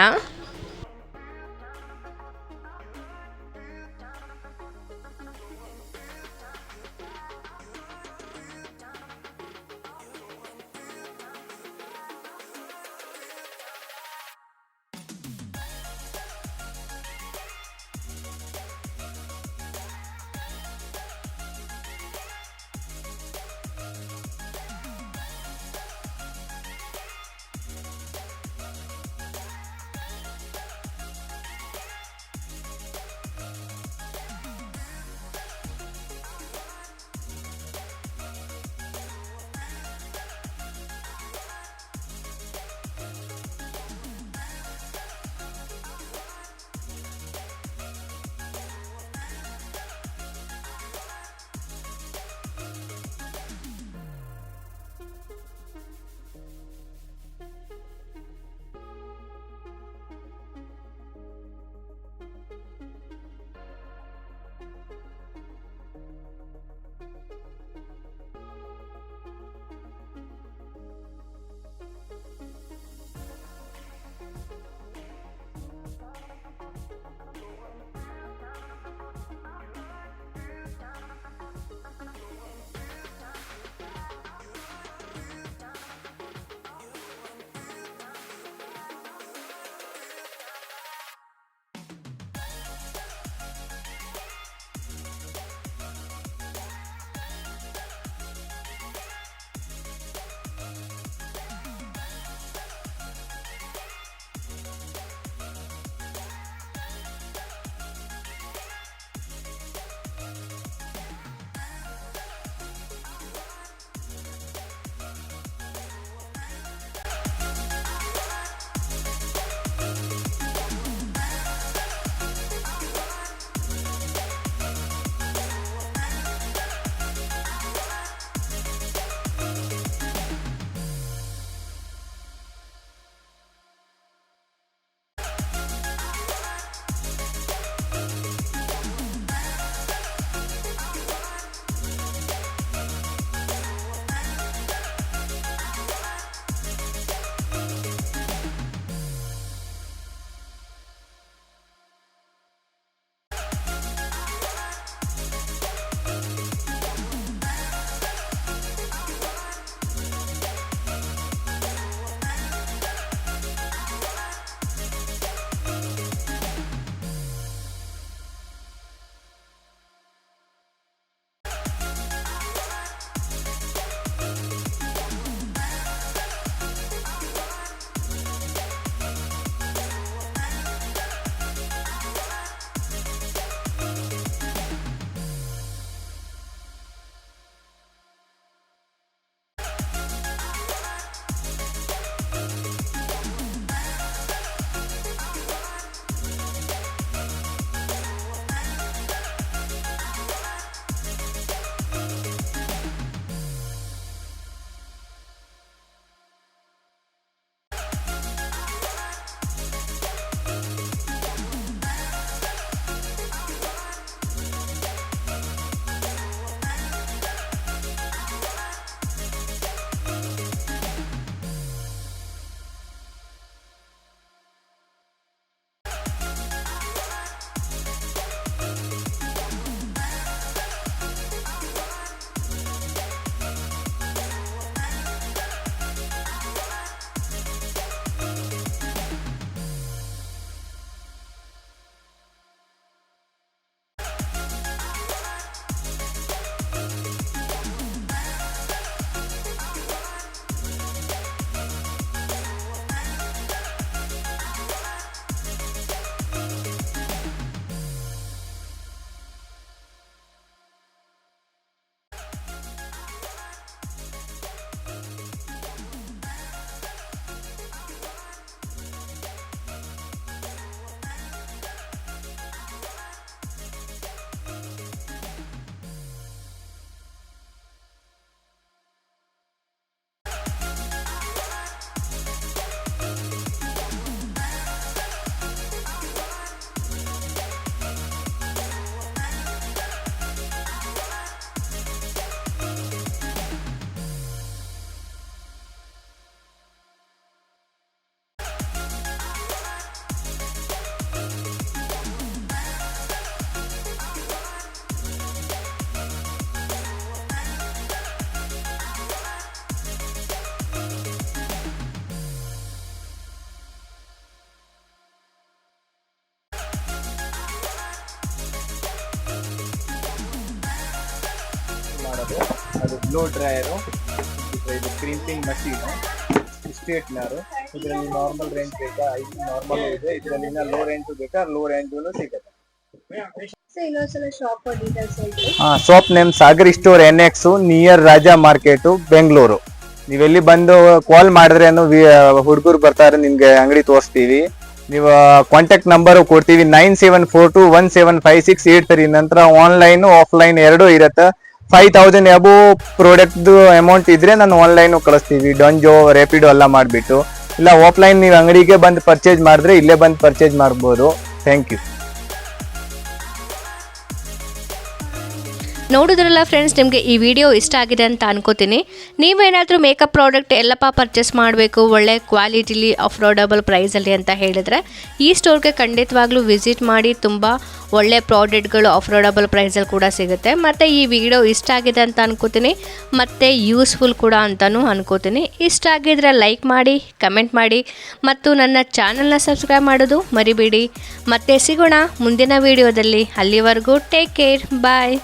ಇರೋದು. ಅದು ಬ್ಲೋ ಡ್ರೈಯರು, ಇದು ಕ್ರೀಂಪಿಂಗ್ ಮಷೀನು, ಸ್ಟ್ರೇಟ್ನರು. ಇದರಲ್ಲಿ ನಾರ್ಮಲ್ ರೇಂಜ್ ಬೇಕಾ, ನಾರ್ಮಲ್ ಇದೆ. ಇದರಲ್ಲಿ ಲೋ ರೇಂಜ್ ಬೇಕಾ, ಲೋ ರೇಂಜ್ ಸಿಗುತ್ತೆ. Shop name Sagar store NX, near Raja market, Bengaluru. ನೀವೆಲ್ಲಿ ಬಂದು ಕಾಲ್ ಮಾಡಿದ್ರೆ ಹುಡುಗರು ಬರ್ತಾರೆ, ನಿಮ್ಗೆ ಅಂಗಡಿ ತೋರಿಸ್ತೀವಿ. ನೀವು ಕಾಂಟ್ಯಾಕ್ಟ್ ನಂಬರ್ ಕೊಡ್ತೀವಿ 9742175683. ನಂತರ ಆನ್ಲೈನ್ ಆಫ್ಲೈನ್ ಎರಡೂ ಇರುತ್ತೆ. 5000 ಅಬೋ ಪ್ರಾಡಕ್ಟ್ ಅಮೌಂಟ್ ಇದ್ರೆ ನಾನು ಆನ್ಲೈನ್ ಕಳಿಸ್ತೀವಿ. ಡೊಂಜೋ, ರ್ಯಾಪಿಡೋ ಎಲ್ಲ ಮಾಡಿಬಿಟ್ಟು. ಇಲ್ಲ ಆಫ್ಲೈನ್ ನೀವು ಅಂಗಡಿಗೆ ಬಂದು ಪರ್ಚೇಸ್ ಮಾಡಿದ್ರೆ ಇಲ್ಲೇ ಬಂದು ಪರ್ಚೇಸ್ ಮಾಡ್ಬೋದು. Thank you. ನೋಡಿದ್ರಲ್ಲ ಫ್ರೆಂಡ್ಸ್, ನಿಮಗೆ ಈ ವಿಡಿಯೋ ಇಷ್ಟ ಆಗಿದೆ ಅಂತ ಅನ್ಕೋತೀನಿ. ನೀವೇನಾದರೂ ಮೇಕಪ್ ಪ್ರಾಡಕ್ಟ್ ಎಲ್ಲಪ್ಪ ಪರ್ಚೇಸ್ ಮಾಡಬೇಕು ಒಳ್ಳೆ ಕ್ವಾಲಿಟಿಲಿ ಅಫೋರ್ಡಬಲ್ ಪ್ರೈಸಲ್ಲಿ ಅಂತ ಹೇಳಿದರೆ ಈ ಸ್ಟೋರ್ಗೆ ಖಂಡಿತವಾಗ್ಲೂ ವಿಸಿಟ್ ಮಾಡಿ. ತುಂಬ ಒಳ್ಳೆ ಪ್ರಾಡಕ್ಟ್ಗಳು ಅಫೋರ್ಡಬಲ್ ಪ್ರೈಸಲ್ಲಿ ಕೂಡ ಸಿಗುತ್ತೆ. ಮತ್ತು ಈ ವಿಡಿಯೋ ಇಷ್ಟ ಆಗಿದೆ ಅಂತ ಅನ್ಕೋತೀನಿ, ಮತ್ತು ಯೂಸ್ಫುಲ್ ಕೂಡ ಅಂತಲೂ ಅನ್ಕೋತೀನಿ. ಇಷ್ಟ ಆಗಿದ್ರೆ ಲೈಕ್ ಮಾಡಿ, ಕಮೆಂಟ್ ಮಾಡಿ ಮತ್ತು ನನ್ನ ಚಾನಲ್ನ ಸಬ್ಸ್ಕ್ರೈಬ್ ಮಾಡೋದು ಮರಿಬೇಡಿ. ಮತ್ತೆ ಸಿಗೋಣ ಮುಂದಿನ ವಿಡಿಯೋದಲ್ಲಿ. ಅಲ್ಲಿವರೆಗೂ ಟೇಕ್ ಕೇರ್, ಬಾಯ್.